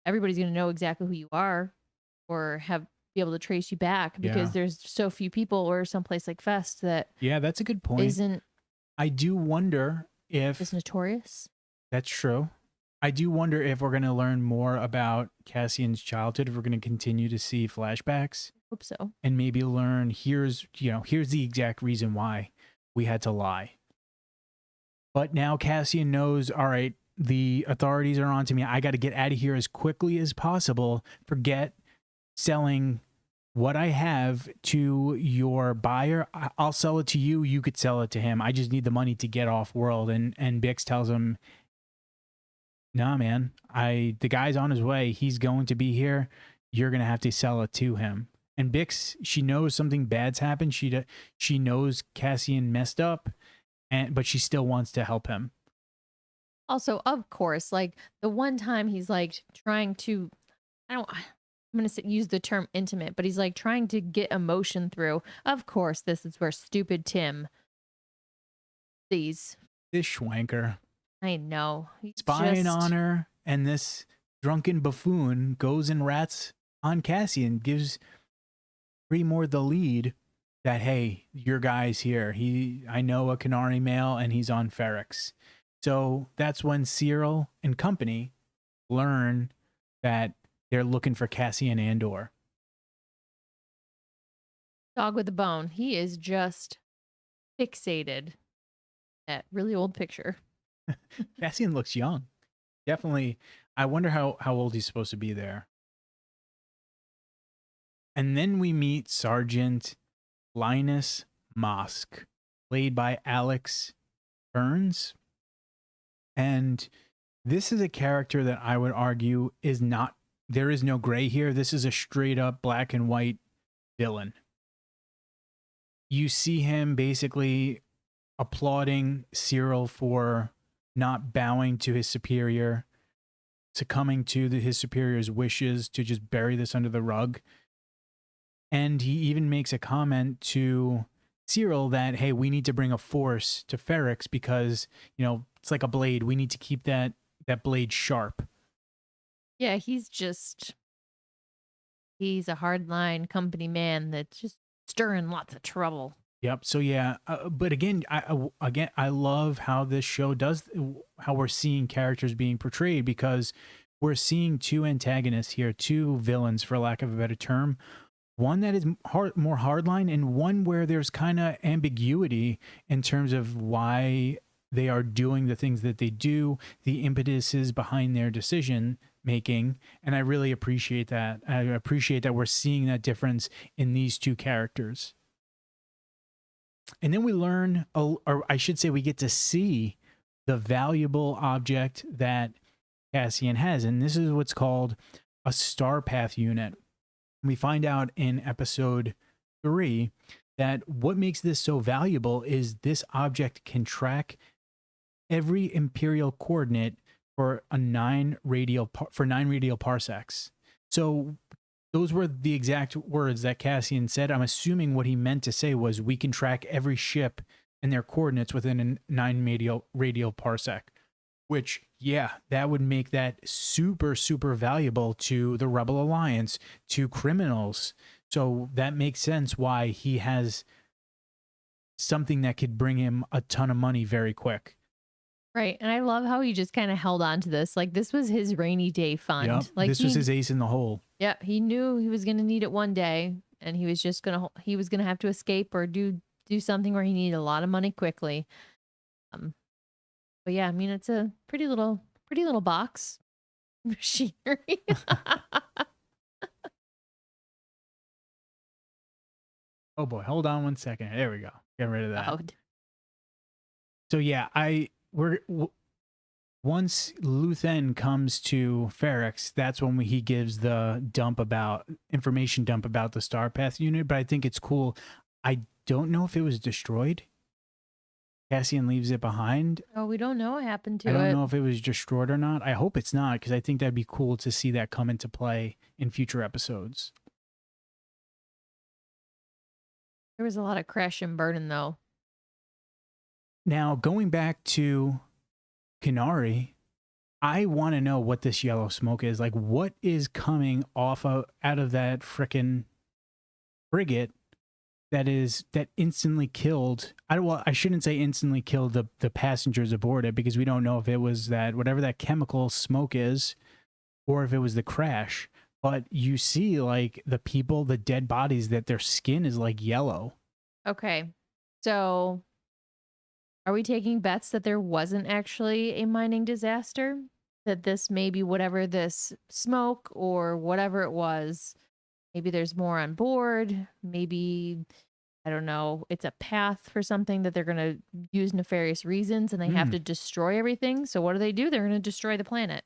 everybody's going to know exactly who you are or be able to trace you back, because there's so few people, or someplace like Fest that that's a good point. isn't. I do wonder if Is notorious. that's true. I do wonder if we're going to learn more about Cassian's childhood, if we're going to continue to see flashbacks Hope so. and maybe learn here's the exact reason why we had to lie. But now Cassian knows, all right, the authorities are on to me. I got to get out of here as quickly as possible. Forget selling what I have to your buyer. I'll sell it to you. You could sell it to him. I just need the money to get off world. And Bix tells him, nah, man, the guy's on his way. He's going to be here. You're going to have to sell it to him. And Bix, she knows something bad's happened. She knows Cassian messed up, but she still wants to help him. Also, of course, like the one time he's like trying to, I'm going to use the term intimate, but he's like trying to get emotion through. Of course, this is where stupid Tim sees. This schwanker. I know. He's spying on her, and this drunken buffoon goes and rats on Cassian, gives Premor the lead that, hey, your guy's here. I know a Canary male, and he's on Ferrix. So that's when Cyril and company learn that they're looking for Cassian Andor. Dog with a bone. He is just fixated. That really old picture. Cassian looks young. Definitely. I wonder how old he's supposed to be there. And then we meet Sergeant Linus Mosk, played by Alex Burns. And this is a character that I would argue is not, there is no gray here. This is a straight up black and white villain. You see him basically applauding Cyril for not bowing to his superior, succumbing to his superior's wishes to just bury this under the rug. And he even makes a comment to Cyril that, hey, we need to bring a force to Ferrix because, it's like a blade. We need to keep that blade sharp. Yeah, he's a hardline company man that's just stirring lots of trouble. Yep. So yeah, but again, I love how this show does, how we're seeing characters being portrayed, because we're seeing two antagonists here, two villains, for lack of a better term. One that is more hardline, and one where there's kind of ambiguity in terms of why they are doing the things that they do, the impetuses behind their decision making. And I really appreciate that. I appreciate that we're seeing that difference in these two characters. And then we learn, or I should say we get to see the valuable object that Cassian has. And this is what's called a Star Path unit. We find out in episode 3 that what makes this so valuable is this object can track every Imperial coordinate for 9 radial parsecs. So those were the exact words that Cassian said. I'm assuming what he meant to say was we can track every ship and their coordinates within a 9 radial parsec, which, yeah, that would make that super, super valuable to the Rebel Alliance, to criminals. So that makes sense why he has something that could bring him a ton of money very quick. Right. And I love how he just kind of held on to this. Like, this was his rainy day fund. Yep. Like, this was his ace in the hole. Yeah. He knew he was going to need it one day, and he was going to have to escape or do something where he needed a lot of money quickly. But yeah, I mean, it's a pretty little box machinery. Oh boy, hold on one second. There we go. Get rid of that. Oh. So yeah, once Luthen comes to Ferrix, that's when he gives the information dump about the Star Path unit. But I think it's cool. I don't know if it was destroyed. Cassian leaves it behind. Oh, we don't know what happened to it. I don't know if it was destroyed or not. I hope it's not, because I think that'd be cool to see that come into play in future episodes. There was a lot of crash and burning, though. Now, going back to Kenari, I want to know what this yellow smoke is. Like, what is coming out of that frickin' frigate that instantly killed. I shouldn't say instantly killed the passengers aboard it, because we don't know if it was that whatever that chemical smoke is, or if it was the crash. But you see like the people, the dead bodies, that their skin is like yellow. Okay. So are we taking bets that there wasn't actually a mining disaster? That this maybe whatever this smoke or whatever it was, maybe there's more on board. Maybe, I don't know, it's a path for something that they're going to use nefarious reasons and they have to destroy everything. So what do? They're going to destroy the planet.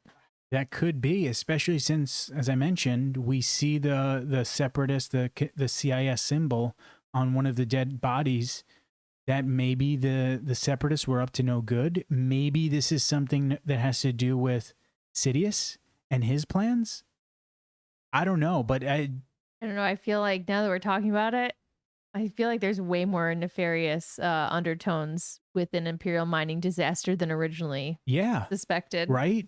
That could be, especially since, as I mentioned, we see the separatist, the CIS symbol on one of the dead bodies. That maybe the separatists were up to no good. Maybe this is something that has to do with Sidious and his plans. I don't know, but I don't know. I feel like now that we're talking about it, I feel like there's way more nefarious undertones with an Imperial mining disaster than originally suspected. Right?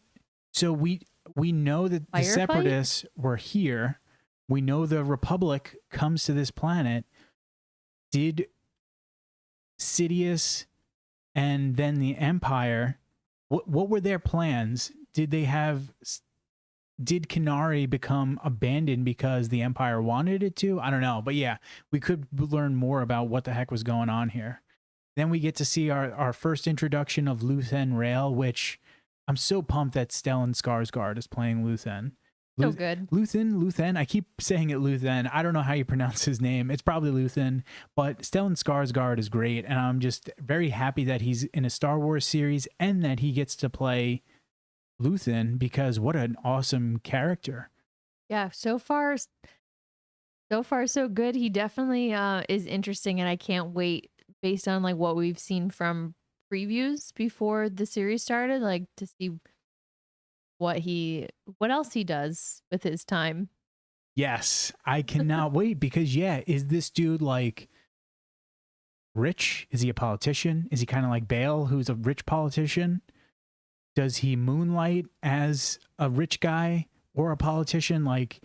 So we know that the separatists were here. We know the Republic comes to this planet. Did Sidious and then the Empire, what were their plans? Did Kenari become abandoned because the Empire wanted it to? I don't know. But yeah, we could learn more about what the heck was going on here. Then we get to see our first introduction of Luthen Rail, which I'm so pumped that Stellan Skarsgård is playing Luthen. So good. Luthen. I keep saying it Luthen. I don't know how you pronounce his name. It's probably Luthen, but Stellan Skarsgård is great, and I'm just very happy that he's in a Star Wars series and that he gets to play Luthen, because what an awesome character. Yeah, so far so good. He definitely is interesting, and I can't wait, based on like what we've seen from previews before the series started, like to see what else he does with his time. Yes, I cannot wait, because is this dude like rich? Is he a politician? Is he kind of like Bale, who's a rich politician? Does he moonlight as a rich guy or a politician? Like,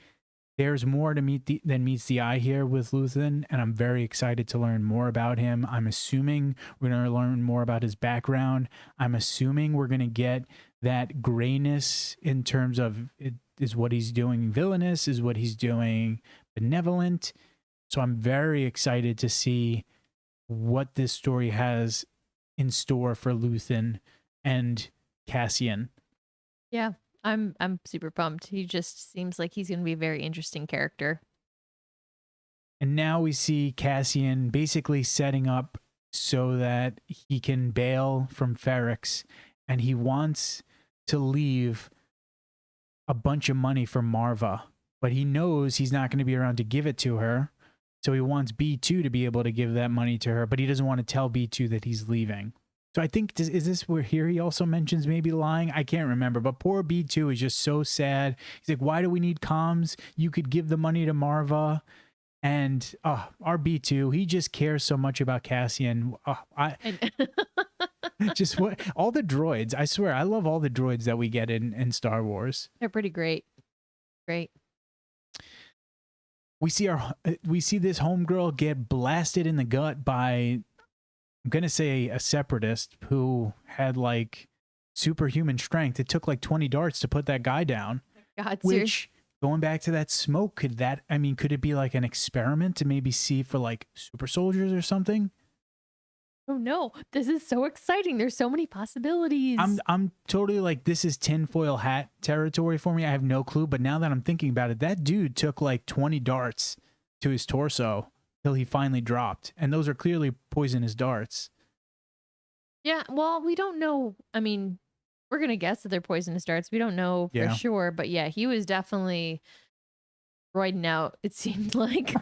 there's more to than meets the eye here with Luthen, and I'm very excited to learn more about him. I'm assuming we're going to learn more about his background. I'm assuming we're going to get that grayness in terms of is what he's doing villainous, is what he's doing benevolent. So I'm very excited to see what this story has in store for Luthen and Cassian. Yeah. I'm super pumped. He just seems like he's going to be a very interesting character. And now we see Cassian basically setting up so that he can bail from Ferrix, and he wants to leave a bunch of money for Marva, but he knows he's not going to be around to give it to her. So he wants B2 to be able to give that money to her, but he doesn't want to tell B2 that he's leaving. So I think, is this where here he also mentions maybe lying? I can't remember, but poor B2 is just so sad. He's like, why do we need comms? You could give the money to Marva. And our B2, he just cares so much about Cassian. Just what all the droids, I swear, I love all the droids that we get in Star Wars. They're pretty great. Great. We see this homegirl get blasted in the gut by, I'm going to say, a separatist who had like superhuman strength. It took like 20 darts to put that guy down. God, which, going back to that smoke, could it be like an experiment to maybe see for like super soldiers or something? Oh no, this is so exciting. There's so many possibilities. I'm totally like, this is tinfoil hat territory for me. I have no clue. But now that I'm thinking about it, that dude took like 20 darts to his torso till he finally dropped. And those are clearly poisonous darts. Yeah, well, we don't know. I mean, we're going to guess that they're poisonous darts. We don't know for sure. But yeah, he was definitely roiding out, it seemed like.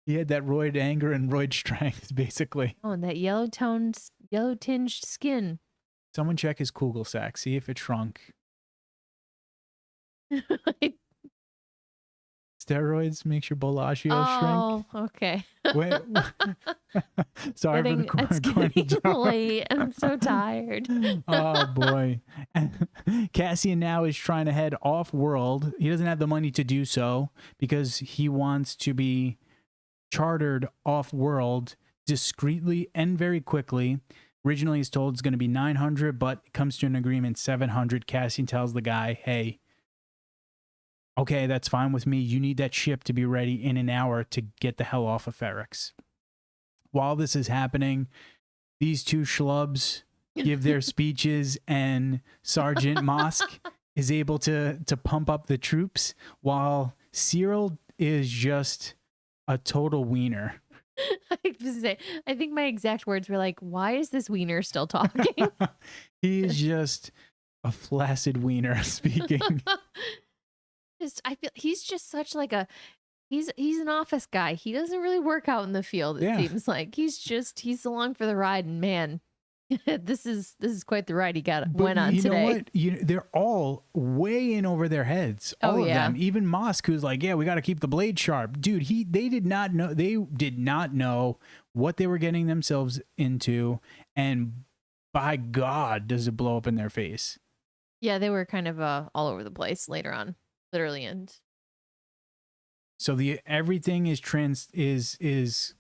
He had that roid anger and roid strength, basically. Oh, and that yellow-tinged skin. Someone check his Kugel sack. See if it shrunk. Steroids makes your Bellagio shrink. Oh, okay. Wait. Sorry for the corny joke. Late. I'm so tired. Oh, boy. Cassian now is trying to head off-world. He doesn't have the money to do so because he wants to be chartered off-world discreetly and very quickly. Originally, he's told it's going to be 900, but it comes to an agreement 700. Cassian tells the guy, hey, okay, that's fine with me. You need that ship to be ready in an hour to get the hell off of Ferrix. While this is happening, these two schlubs give their speeches, and Sergeant Mosk is able to pump up the troops, while Cyril is just a total wiener. I think my exact words were like, why is this wiener still talking? He is just a flaccid wiener speaking. I feel he's just such like a he's an office guy. He doesn't really work out in the field, it seems like. He's along for the ride, and man, this is quite the ride he went on today. You know what? They're all way in over their heads. All of them. Even Mosk, who's like, yeah, we got to keep the blade sharp. Dude, they did not know what they were getting themselves into, and by God, does it blow up in their face. Yeah, they were kind of all over the place later on, literally. And so everything is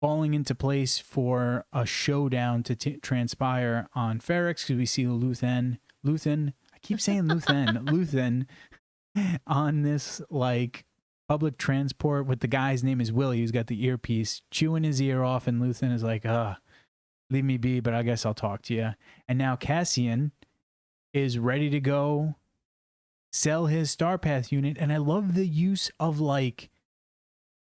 falling into place for a showdown to transpire on Ferrix, because we see Luthen. I keep saying Luthen on this like public transport with the guy's name is Willie, who's got the earpiece, chewing his ear off, and Luthen is like, leave me be, but I guess I'll talk to you. And now Cassian is ready to go sell his Starpath unit, and I love the use of like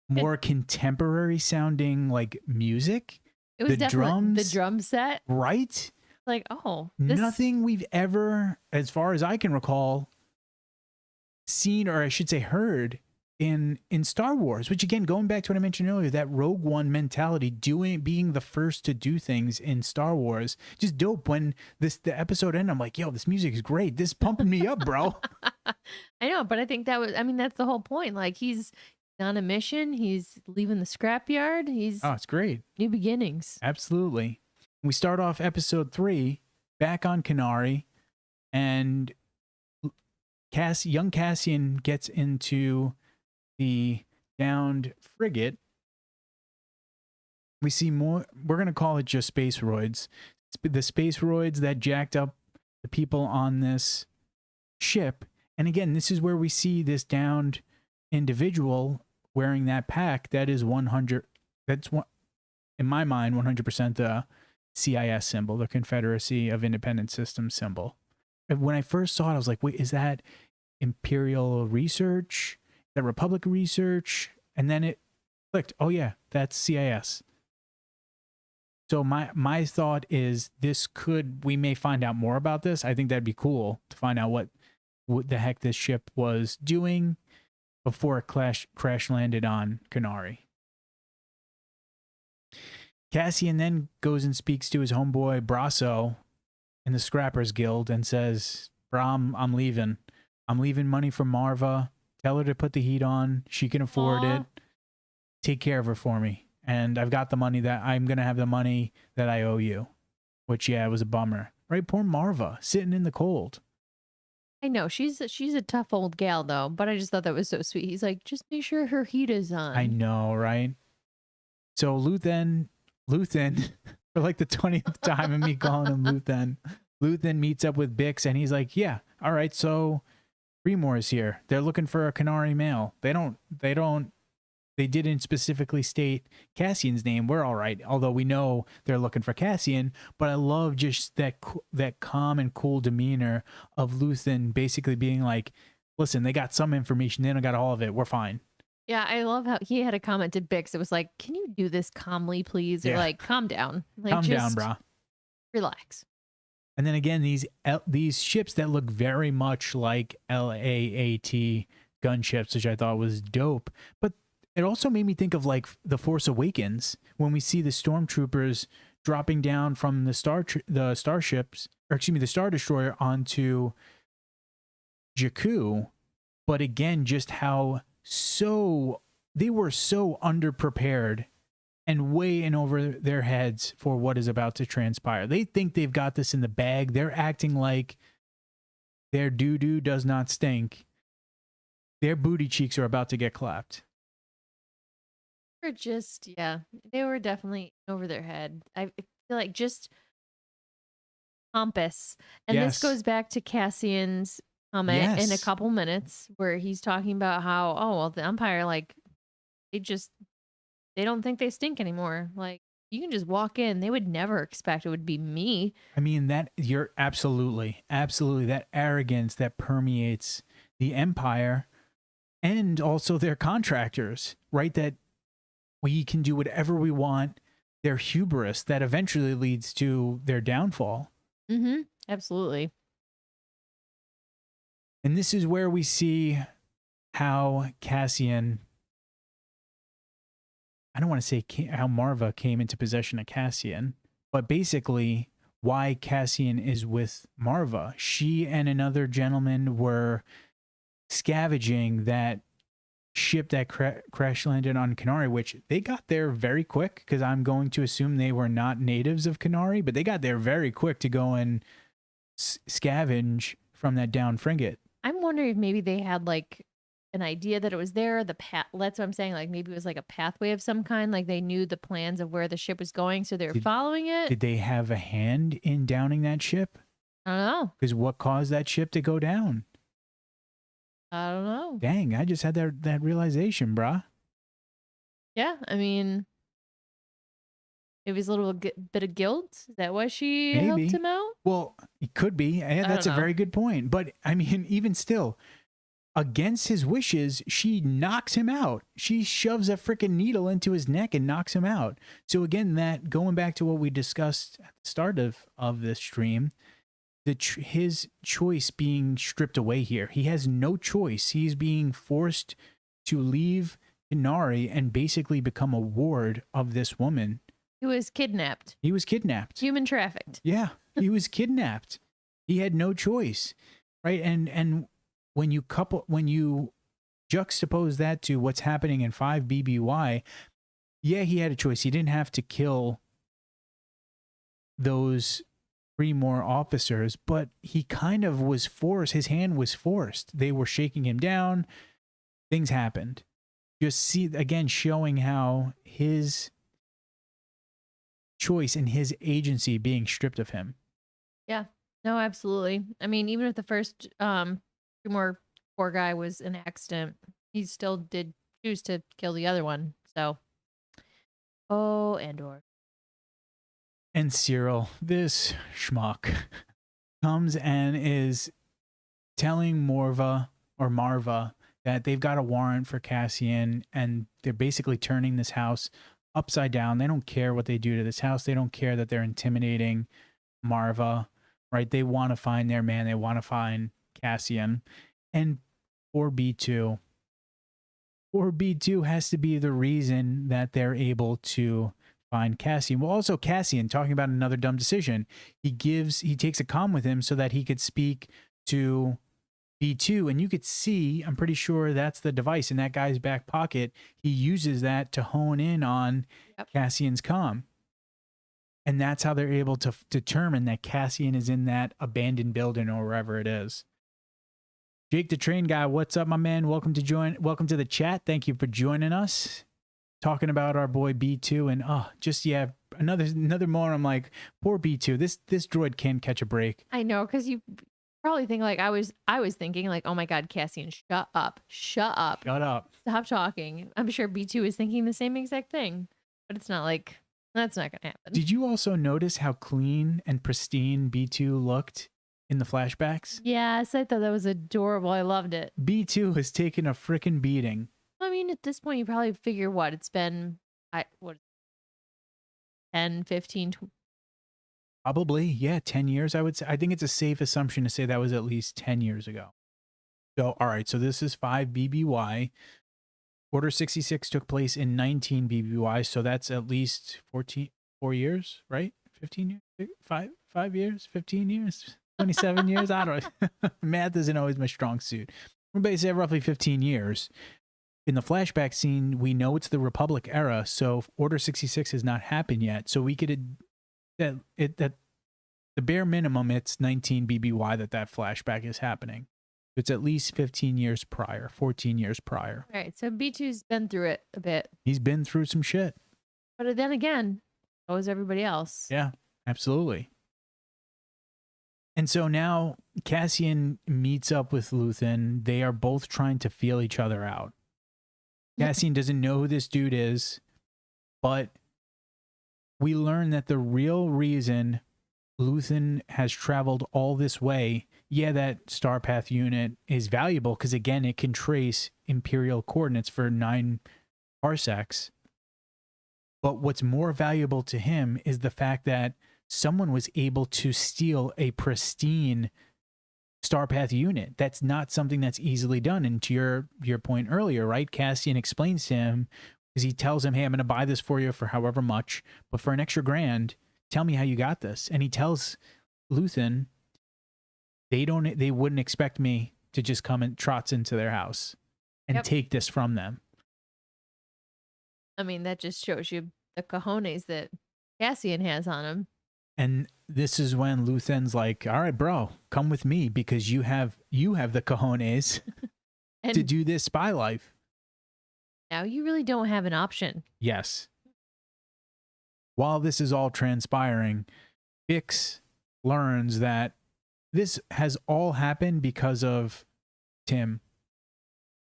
more contemporary sounding like music. It was the definitely drums, the drum set, right? Like, oh, nothing we've ever, as far as I can recall, seen, or I should say heard in Star Wars, which again, going back to what I mentioned earlier, that Rogue One mentality, being the first to do things in Star Wars, just dope. When the episode ended, I'm like, yo, this music is great. This is pumping me up, bro. I know, but I think that's the whole point. Like, he's on a mission. He's leaving the scrapyard. It's great. New beginnings. Absolutely. We start off episode 3 back on Kenari, and young Cassian gets into the downed frigate. We see more, we're going to call it just space roids. The space roids that jacked up the people on this ship. And again, this is where we see this downed individual wearing that pack that is 100, that's one, in my mind, 100% the CIS symbol, the Confederacy of Independent Systems symbol. And when I first saw it, I was like, wait, is that Imperial research? That Republic research? And then it clicked, oh yeah, that's CIS. So my thought is we may find out more about this. I think that'd be cool to find out what the heck this ship was doing before it crash landed on Kenari. Cassian then goes and speaks to his homeboy Brasso in the Scrappers Guild and says, Brom, I'm leaving. I'm leaving money from Marva. Tell her to put the heat on. She can afford it. Take care of her for me. And I've got the money I'm going to have the money that I owe you. Which, yeah, it was a bummer. Right? Poor Marva, sitting in the cold. I know. She's a tough old gal, though. But I just thought that was so sweet. He's like, just make sure her heat is on. I know, right? So Luthen, for like the 20th time of me calling him Luthen meets up with Bix, and he's like, yeah, all right, so Remor is here. They're looking for a Kenari male. They didn't specifically state Cassian's name. We're all right, although we know they're looking for Cassian. But I love just that calm and cool demeanor of Luthen basically being like, listen, they got some information. They don't got all of it. We're fine. Yeah, I love how he had a comment to Bix. It was like, can you do this calmly, please? Or like, calm down. Like, calm down, brah. Relax. And then again, these ships that look very much like LAAT gunships, which I thought was dope. But it also made me think of like The Force Awakens, when we see the stormtroopers dropping down from the Star Destroyer onto Jakku. But again, just how they were so underprepared and way in over their heads for what is about to transpire. They think they've got this in the bag. They're acting like their doo-doo does not stink. Their booty cheeks are about to get clapped. They're just, yeah, they were definitely over their head. I feel like just pompous. And this Yes. goes back to Cassian's comment in a Yes. couple minutes where he's talking about how, oh, well, the Empire, like, they don't think they stink anymore. Like, you can just walk in. They would never expect it would be me. I mean, that you're absolutely that arrogance that permeates the Empire and also their contractors, right? That we can do whatever we want. Their hubris that eventually leads to their downfall. Mm-hmm. Absolutely. And this is where we see how Cassian, I don't want to say how Marva came into possession of Cassian, but basically why Cassian is with Marva. She and another gentleman were scavenging that ship that crash landed on Kenari, which they got there very quick because I'm going to assume they were not natives of Kenari, but they got there very quick to go and scavenge from that downed frigate. I'm wondering if maybe they had like an idea that it was there. That's what I'm saying. Like maybe it was like a pathway of some kind. Like they knew the plans of where the ship was going, so they were following it. Did they have a hand in downing that ship? I don't know. Because what caused that ship to go down? I don't know. Dang, I just had that realization, brah. Yeah, I mean, it was a little bit of guilt. Is that why she helped him out? Well, it could be. That's a very good point. But I mean, even still, against his wishes, she knocks him out. She shoves a freaking needle into his neck and knocks him out. So again, that going back to what we discussed at the start of this stream, his choice being stripped away here. He has no choice. He's being forced to leave Kenari and basically become a ward of this woman. He was kidnapped. Human trafficked. Yeah, he was kidnapped. He had no choice, right? And when you juxtapose that to what's happening in 5 BBY, yeah, he had a choice. He didn't have to kill those 3 more officers, but he kind of was forced. His hand was forced. They were shaking him down. Things happened. Just see, again, showing how his choice and his agency being stripped of him. Yeah, no, absolutely. I mean, even if the first 2 more poor guy was an accident, he still did choose to kill the other one. So, oh, Andor. And Cyril, this schmuck, comes and is telling Marva that they've got a warrant for Cassian, and they're basically turning this house upside down. They don't care what they do to this house. They don't care that they're intimidating Marva, right? They want to find their man. They want to find Cassian. And poor B2 has to be the reason that they're able to find Cassian. Well, also Cassian, talking about another dumb decision. He takes a comm with him so that he could speak to B2, and you could see, I'm pretty sure that's the device in that guy's back pocket. He uses that to hone in on Cassian's comm. And that's how they're able to determine that Cassian is in that abandoned building or wherever it is. Jake the Train Guy, what's up, my man? Welcome to the chat. Thank you for joining us. Talking about our boy B2, and another more. I'm like, poor B2. This droid can't catch a break. I know, because you probably think like I was thinking like, oh my God, Cassian, shut up. Stop talking. I'm sure B2 is thinking the same exact thing, but it's not like that's not gonna happen. Did you also notice how clean and pristine B2 looked in the flashbacks? Yes, I thought that was adorable. I loved it. B2 has taken a freaking beating. I mean, at this point, you probably figure it's been, 10, 15, Probably, yeah, 10 years, I would say. I think it's a safe assumption to say that was at least 10 years ago. So, all right, so this is 5 BBY. Order 66 took place in 19 BBY, so that's at least 4 years, right? 15 years? 5 years? 15 years? 27 years? I don't know. Math isn't always my strong suit. We're basically at roughly 15 years. In the flashback scene, we know it's the Republic era, so Order 66 has not happened yet. So we could that the bare minimum, it's 19 BBY that flashback is happening. It's at least 15 years prior, 14 years prior. All right, so B2's been through it a bit. He's been through some shit. But then again, so is everybody else. Yeah, absolutely. And so now Cassian meets up with Luthen. They are both trying to feel each other out. Cassian doesn't know who this dude is, but we learn that the real reason Luthen has traveled all this way, yeah, that Starpath unit is valuable because, again, it can trace Imperial coordinates for 9 parsecs. But what's more valuable to him is the fact that someone was able to steal a pristine Starpath unit. That's not something that's easily done. And to your point earlier, right? Cassian explains to him, because he tells him, hey, I'm going to buy this for you for however much, but for an extra $1,000, tell me how you got this. And he tells Luthen, they wouldn't expect me to just come and trots into their house and take this from them. I mean, that just shows you the cojones that Cassian has on him. And this is when Luthen's like, all right, bro, come with me because you have the cojones to do this spy life. Now you really don't have an option. Yes. While this is all transpiring, Bix learns that this has all happened because of Tim.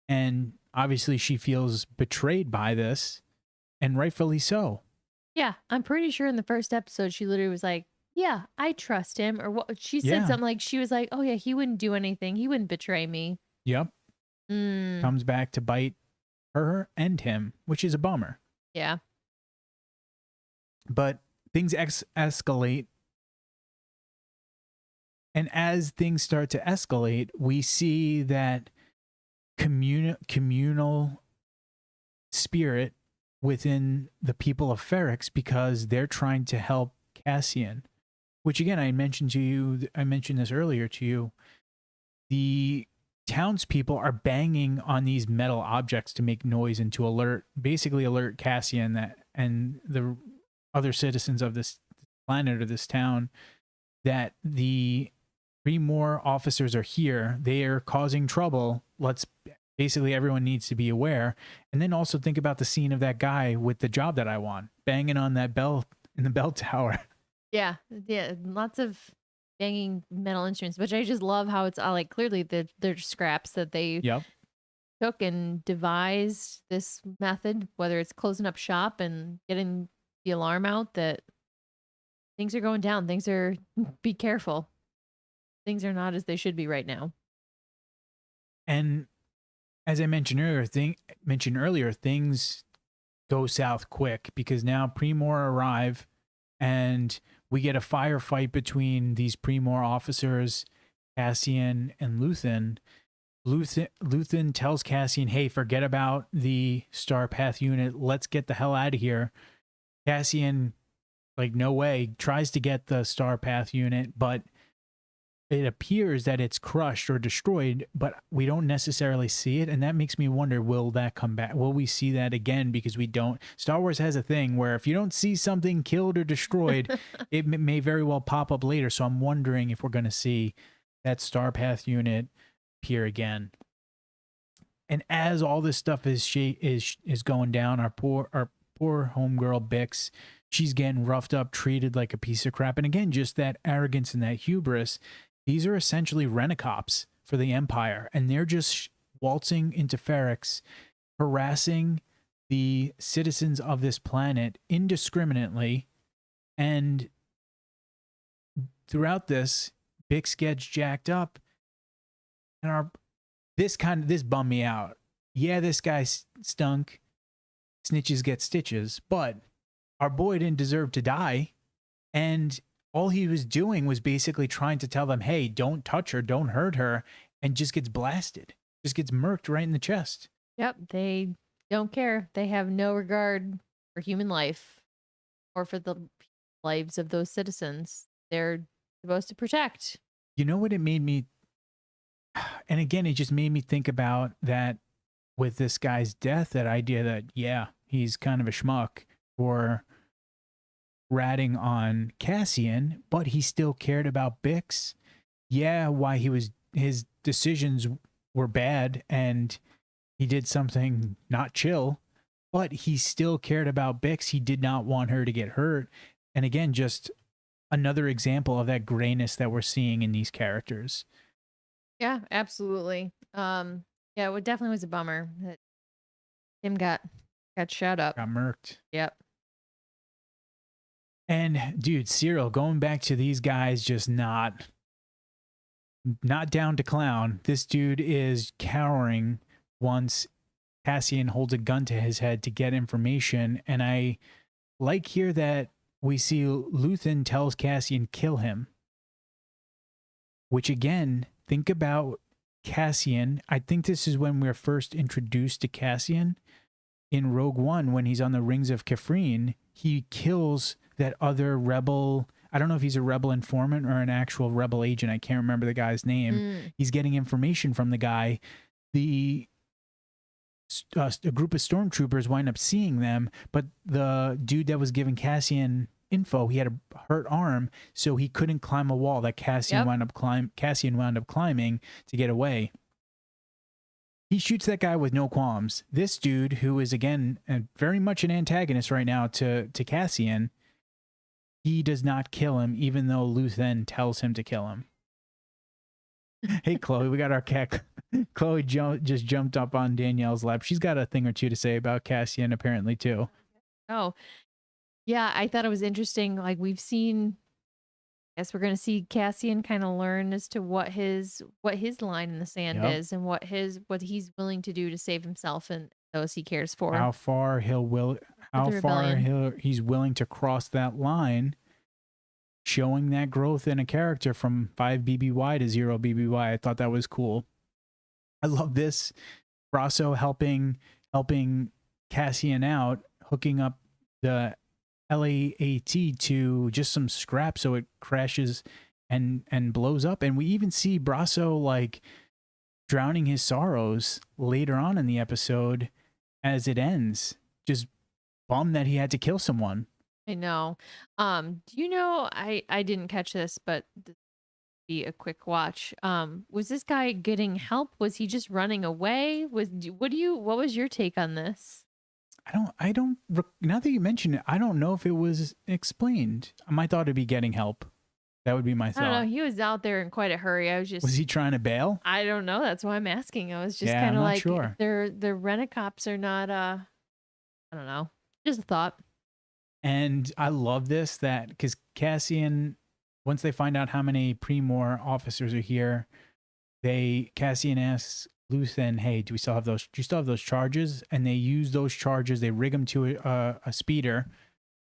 And obviously she feels betrayed by this, and rightfully so. Yeah, I'm pretty sure in the first episode, she literally was like, yeah, I trust him. Or what she said something like, she was like, oh yeah, he wouldn't do anything. He wouldn't betray me. Yep. Comes back to bite her and him, which is a bummer. Yeah. But things escalate. And as things start to escalate, we see that communal spirit within the people of Ferrix, because they're trying to help Cassian, which again, I mentioned this earlier to you. The townspeople are banging on these metal objects to make noise and to basically alert Cassian that, and the other citizens of this planet or this town, that the Pre-Mor officers are here. They are causing trouble. Basically, everyone needs to be aware. And then also think about the scene of that guy with the job that I want, banging on that bell in the bell tower. Yeah. Lots of banging metal instruments, which I just love how it's all like clearly they're scraps that they took and devised this method, whether it's closing up shop and getting the alarm out that things are going down. Be careful. Things are not as they should be right now. And as I mentioned earlier, things go south quick because now Pre-Mor arrive and we get a firefight between these Pre-Mor officers, Cassian and Luthen. Luthen tells Cassian, hey, forget about the Starpath unit. Let's get the hell out of here. Cassian, like, no way, tries to get the Starpath unit, but it appears that it's crushed or destroyed, but we don't necessarily see it. And that makes me wonder, will that come back? Will we see that again? Because we don't. Star Wars has a thing where if you don't see something killed or destroyed, it may very well pop up later. So I'm wondering if we're going to see that Starpath unit appear again. And as all this stuff is going down, our poor homegirl Bix, she's getting roughed up, treated like a piece of crap. And again, just that arrogance and that hubris. These are essentially rent-a-cops for the Empire, and they're just waltzing into Ferrix, harassing the citizens of this planet indiscriminately. And throughout this, Bix gets jacked up, and this bummed me out. Yeah, this guy stunk. Snitches get stitches, but our boy didn't deserve to die, and all he was doing was basically trying to tell them, hey, don't touch her, don't hurt her, and just gets blasted. Just gets murked right in the chest. Yep, they don't care. They have no regard for human life or for the lives of those citizens they're supposed to protect. You know what it made me... And again, it just made me think about that with this guy's death, that idea that, yeah, he's kind of a schmuck for ratting on Cassian, but he still cared about Bix. Yeah, why he was his decisions were bad and he did something not chill, but he still cared about Bix. He did not want her to get hurt. And again, just another example of that grayness that we're seeing in these characters. Yeah, absolutely. Yeah, it definitely was a bummer that him got shut up. Got murked. Yep. And dude, Syril, going back to these guys just not down to clown. This dude is cowering once Cassian holds a gun to his head to get information. And I like here that we see Luthen tells Cassian, kill him. Which again, think about Cassian. I think this is when we're first introduced to Cassian in Rogue One, when he's on the Rings of Kafrene. He kills that other rebel. I don't know if he's a rebel informant or an actual rebel agent. I can't remember the guy's name. He's getting information from the guy. A group of stormtroopers wind up seeing them, but the dude that was giving Cassian info, he had a hurt arm, so he couldn't climb a wall that Cassian wound up climbing to get away. He shoots that guy with no qualms. This dude, who is again very much an antagonist right now to Cassian, he does not kill him, even though Luthen tells him to kill him. Hey, Chloe, we got our cat. Chloe just jumped up on Danielle's lap. She's got a thing or two to say about Cassian, apparently, too. Oh, yeah, I thought it was interesting. Like, we've seen, I guess we're going to see Cassian kind of learn as to what his line in the sand is, and what he's willing to do to save himself and those he cares for. How far he's willing to cross that line, showing that growth in a character from 5 BBY to 0 BBY. I thought that was cool. I love this. Brasso helping Cassian out, hooking up the LAAT to just some scrap so it crashes and blows up. And we even see Brasso like drowning his sorrows later on in the episode as it ends. Just bummed that he had to kill someone. I know. Do you know, I didn't catch this, but this would be a quick watch. Was this guy getting help? Was he just running away? What was your take on this? I don't, now that you mention it, I don't know if it was explained. My thought would be getting help. That would be my thought. I don't know. He was out there in quite a hurry. Was he trying to bail? I don't know. That's why I'm asking. I was just kind of like, sure. The Rent-A-Cops are not, I don't know. Just a thought. And I love this, that because Cassian, once they find out how many Pre-Mor officers are here, Cassian asks Luthen, hey, do you still have those charges? And they use those charges, they rig them to a speeder,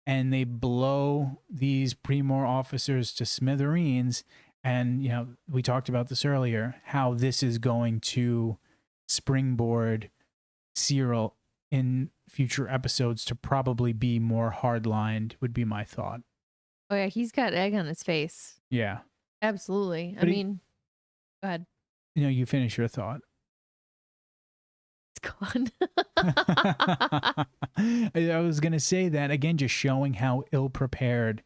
and they blow these Pre-Mor officers to smithereens. And, you know, we talked about this earlier, how this is going to springboard Syril in future episodes to probably be more hardlined, would be my thought. Oh, yeah, he's got egg on his face. Yeah. Absolutely. But go ahead. You know, you finish your thought. It's gone. I was going to say that, again, just showing how ill-prepared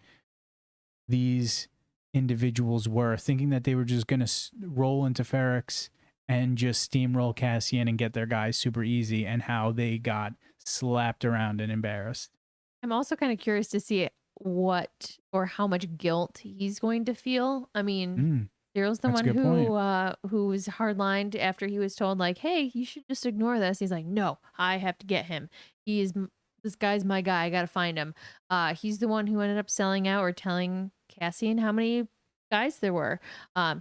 these individuals were, thinking that they were just going to roll into Ferrix and just steamroll Cassian and get their guys super easy, and how they got slapped around and embarrassed. I'm also kind of curious to see what or how much guilt he's going to feel. I mean, Cyril's the one who was hardlined after he was told, like, hey, you should just ignore this. He's like, no, I have to get him. This guy's my guy. I got to find him. He's the one who ended up selling out or telling Cassian how many guys there were.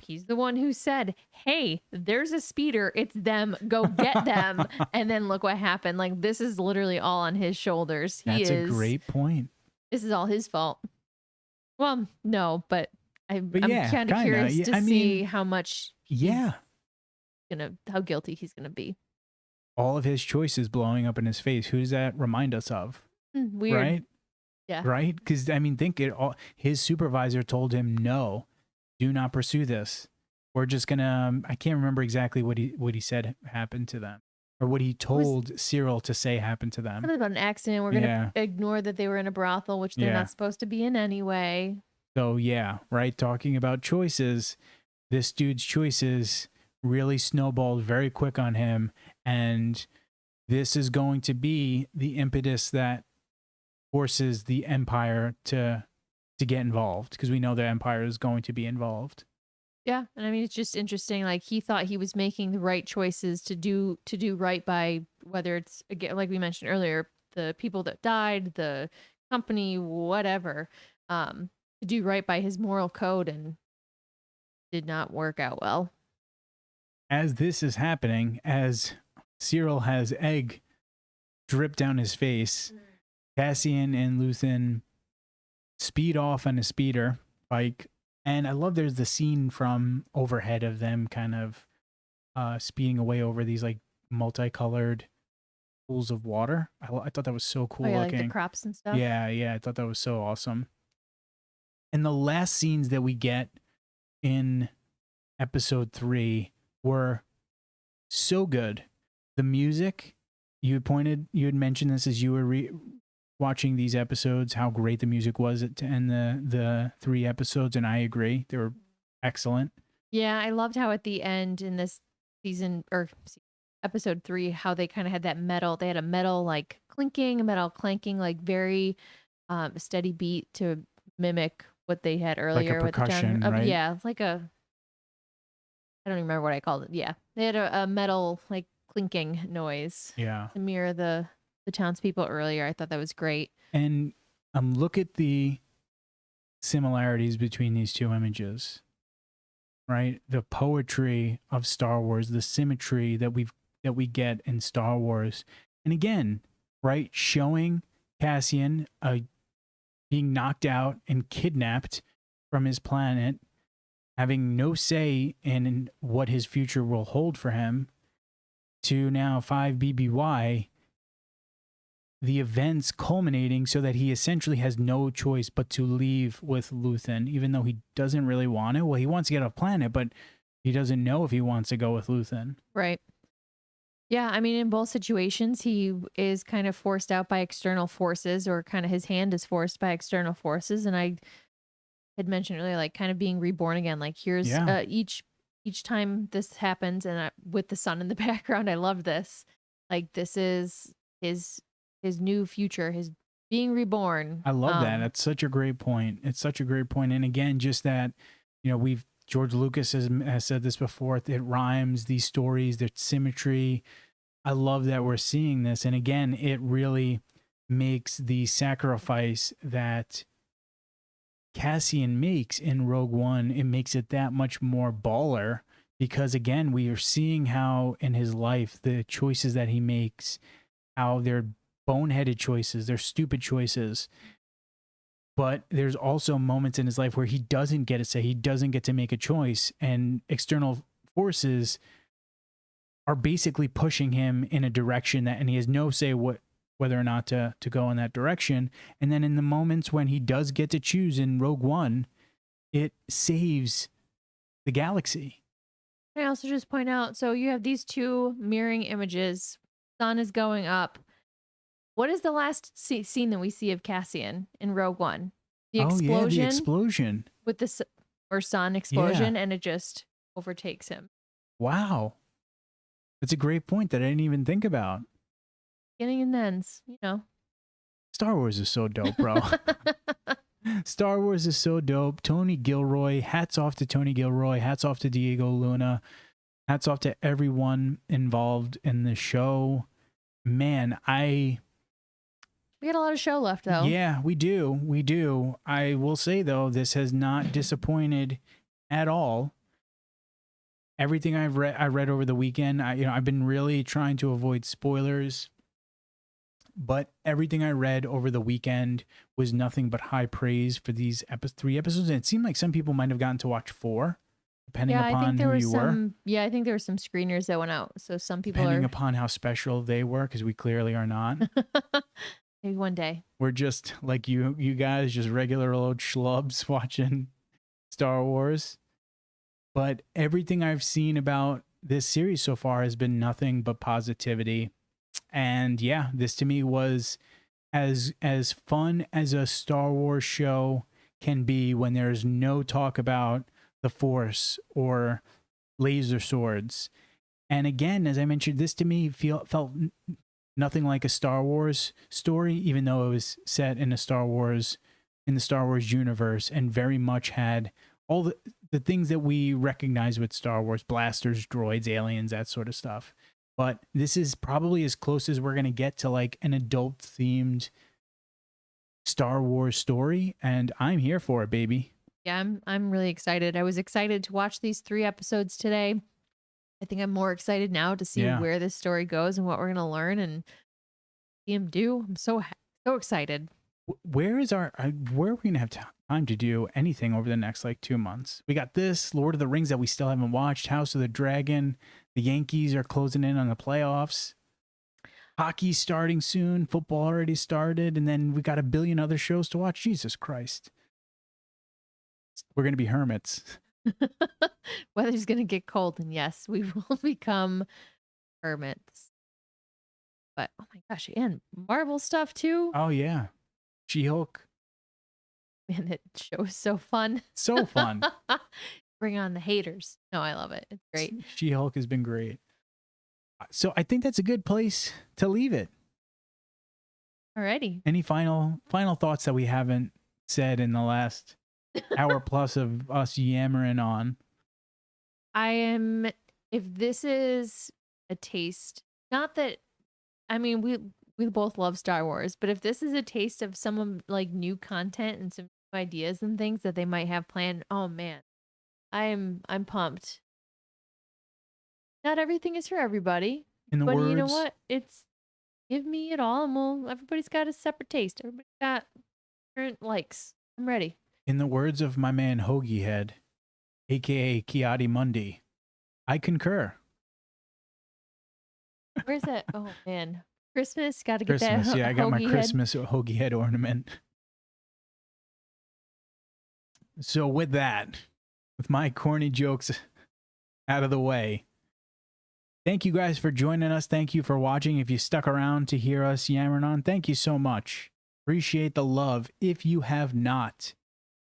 He's the one who said, hey, there's a speeder. It's them. Go get them. And then look what happened. Like, this is literally all on his shoulders. That's a great point. This is all his fault. Well, no, but I'm kind of curious to see how much how guilty he's gonna be. All of his choices blowing up in his face. Who does that remind us of? Weird. Right? Yeah. Right? Because I mean, his supervisor told him, no, do not pursue this. We're just gonna I can't remember exactly what he said happened to them. Or what he told Syril to say happened to them. Something about an accident. We're going to ignore that they were in a brothel, which they're not supposed to be in anyway. So, yeah, right? Talking about choices, this dude's choices really snowballed very quick on him, and this is going to be the impetus that forces the Empire to get involved, because we know the Empire is going to be involved. Yeah, and I mean it's just interesting. Like he thought he was making the right choices to do right by, whether it's, again, like we mentioned earlier, the people that died, the company, whatever, to do right by his moral code, and did not work out well. As this is happening, as Cyril has egg drip down his face, Cassian and Luthen speed off on a speeder bike. And I love there's the scene from overhead of them kind of speeding away over these like multicolored pools of water. I thought that was so cool looking. Like the crops and stuff. Yeah, I thought that was so awesome. And the last scenes that we get in episode 3 were so good. The music, you had mentioned this as you were watching these episodes, how great the music was to end the 3 episodes, and I agree. They were excellent. Yeah, I loved how at the end in this season, or episode 3, how they kind of had that metal. They had a metal like clinking, a metal clanking, like very steady beat to mimic what they had earlier, like a percussion, with the right? Yeah, like I don't even remember what I called it. Yeah, they had a metal like clinking noise. Yeah, to mirror the townspeople earlier. I thought that was great. And look at the similarities between these two images, right? The poetry of Star Wars, the symmetry that we get in Star Wars, and again, right, showing Cassian being knocked out and kidnapped from his planet, having no say in what his future will hold for him, to now 5 BBY, the events culminating so that he essentially has no choice but to leave with Luthen, even though he doesn't really want to. Well, he wants to get off planet, but he doesn't know if he wants to go with Luthen. Right. Yeah, I mean, in both situations, he is kind of forced out by external forces, or kind of his hand is forced by external forces. And I had mentioned earlier, like kind of being reborn again. Like here's each time this happens, and with the sun in the background, I love this. Like this is his new future, his being reborn. I love that. That's such a great point. It's such a great point. And again, just that, George Lucas has said this before, it rhymes, these stories, their symmetry. I love that we're seeing this. And again, it really makes the sacrifice that Cassian makes in Rogue One, it makes it that much more baller, because again, we are seeing how in his life, the choices that he makes, how they're boneheaded choices, they're stupid choices. But there's also moments in his life where he doesn't get to say, he doesn't get to make a choice, and external forces are basically pushing him in a direction and he has no say whether or not to go in that direction. And then in the moments when he does get to choose in Rogue One, it saves the galaxy. I also just point out, so you have these two mirroring images. Sun is going up. What is the last scene that we see of Cassian in Rogue One? The explosion. Oh, yeah, the explosion. With the sun explosion, and it just overtakes him. Wow. That's a great point that I didn't even think about. Beginning and ends, Star Wars is so dope, bro. Star Wars is so dope. Tony Gilroy, hats off to Tony Gilroy, hats off to Diego Luna, hats off to everyone involved in the show. Man, we got a lot of show left, though. Yeah, we do. We do. I will say, though, this has not disappointed at all. Everything I read over the weekend, I've been really trying to avoid spoilers, but everything I read over the weekend was nothing but high praise for these 3 episodes. And it seemed like some people might have gotten to watch 4, depending upon who you were. Yeah, I think there were some screeners that went out. So some people depending upon how special they were, because we clearly are not. Maybe one day. We're just like you guys, just regular old schlubs watching Star Wars. But everything I've seen about this series so far has been nothing but positivity. And yeah, this to me was as fun as a Star Wars show can be, when there's no talk about the Force or laser swords. And again, as I mentioned, this to me felt nothing like a Star Wars story, even though it was set in the Star Wars universe, and very much had all the things that we recognize with Star Wars: blasters, droids, aliens, that sort of stuff. But this is probably as close as we're going to get to like an adult themed Star Wars story, and I'm here for it, baby. Yeah, I'm really excited. I was excited to watch these 3 episodes today. I think I'm more excited now to see where this story goes and what we're gonna learn and see him do. I'm so excited. Where are we gonna have time to do anything over the next like 2 months? We got this Lord of the Rings that we still haven't watched, House of the Dragon. The Yankees are closing in on the playoffs. Hockey's starting soon. Football already started, and then we got a billion other shows to watch. Jesus Christ, we're gonna be hermits. Weather's gonna get cold, and yes, we will become hermits. But oh my gosh, and Marvel stuff too. Oh yeah, She-Hulk. Man, that show is so fun. So fun. Bring on the haters. No, I love it. It's great. She-Hulk has been great. So I think that's a good place to leave it. Alrighty. Any final thoughts that we haven't said in the last hour plus of us yammering on? If this is a taste, not that, I mean, we both love Star Wars, but if this is a taste of some like new content and some new ideas and things that they might have planned, oh man, I'm pumped. Not everything is for everybody, but you know what? It's give me it all, and everybody's got a separate taste. Everybody's got different likes. I'm ready. In the words of my man Hoagie Head, aka Kiadi Mundi, I concur. Where's that? Oh man, Christmas. Got to get that. Christmas, yeah, I got my Hoagie Christmas Hoagie Head ornament. So with that, with my corny jokes out of the way, thank you guys for joining us. Thank you for watching. If you stuck around to hear us yammering on, thank you so much. Appreciate the love. If you have not,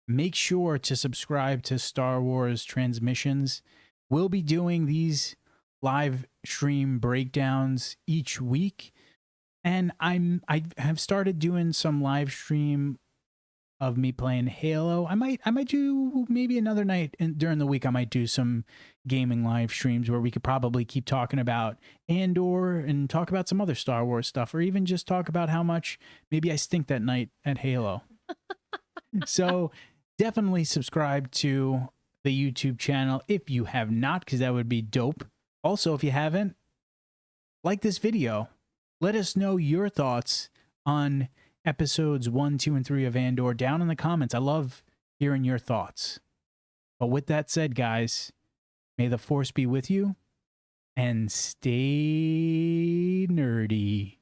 make sure to subscribe to Star Wars Transmissions. We'll be doing these live stream breakdowns each week, and I have started doing some live stream of me playing Halo. I might do maybe another night during the week. I might do some gaming live streams where we could probably keep talking about Andor and talk about some other Star Wars stuff, or even just talk about how much maybe I stink that night at Halo. So definitely subscribe to the YouTube channel if you have not, because that would be dope. Also, if you haven't, like this video. Let us know your thoughts on episodes 1, 2, and 3 of Andor down in the comments. I love hearing your thoughts. But with that said, guys, may the Force be with you, and stay nerdy.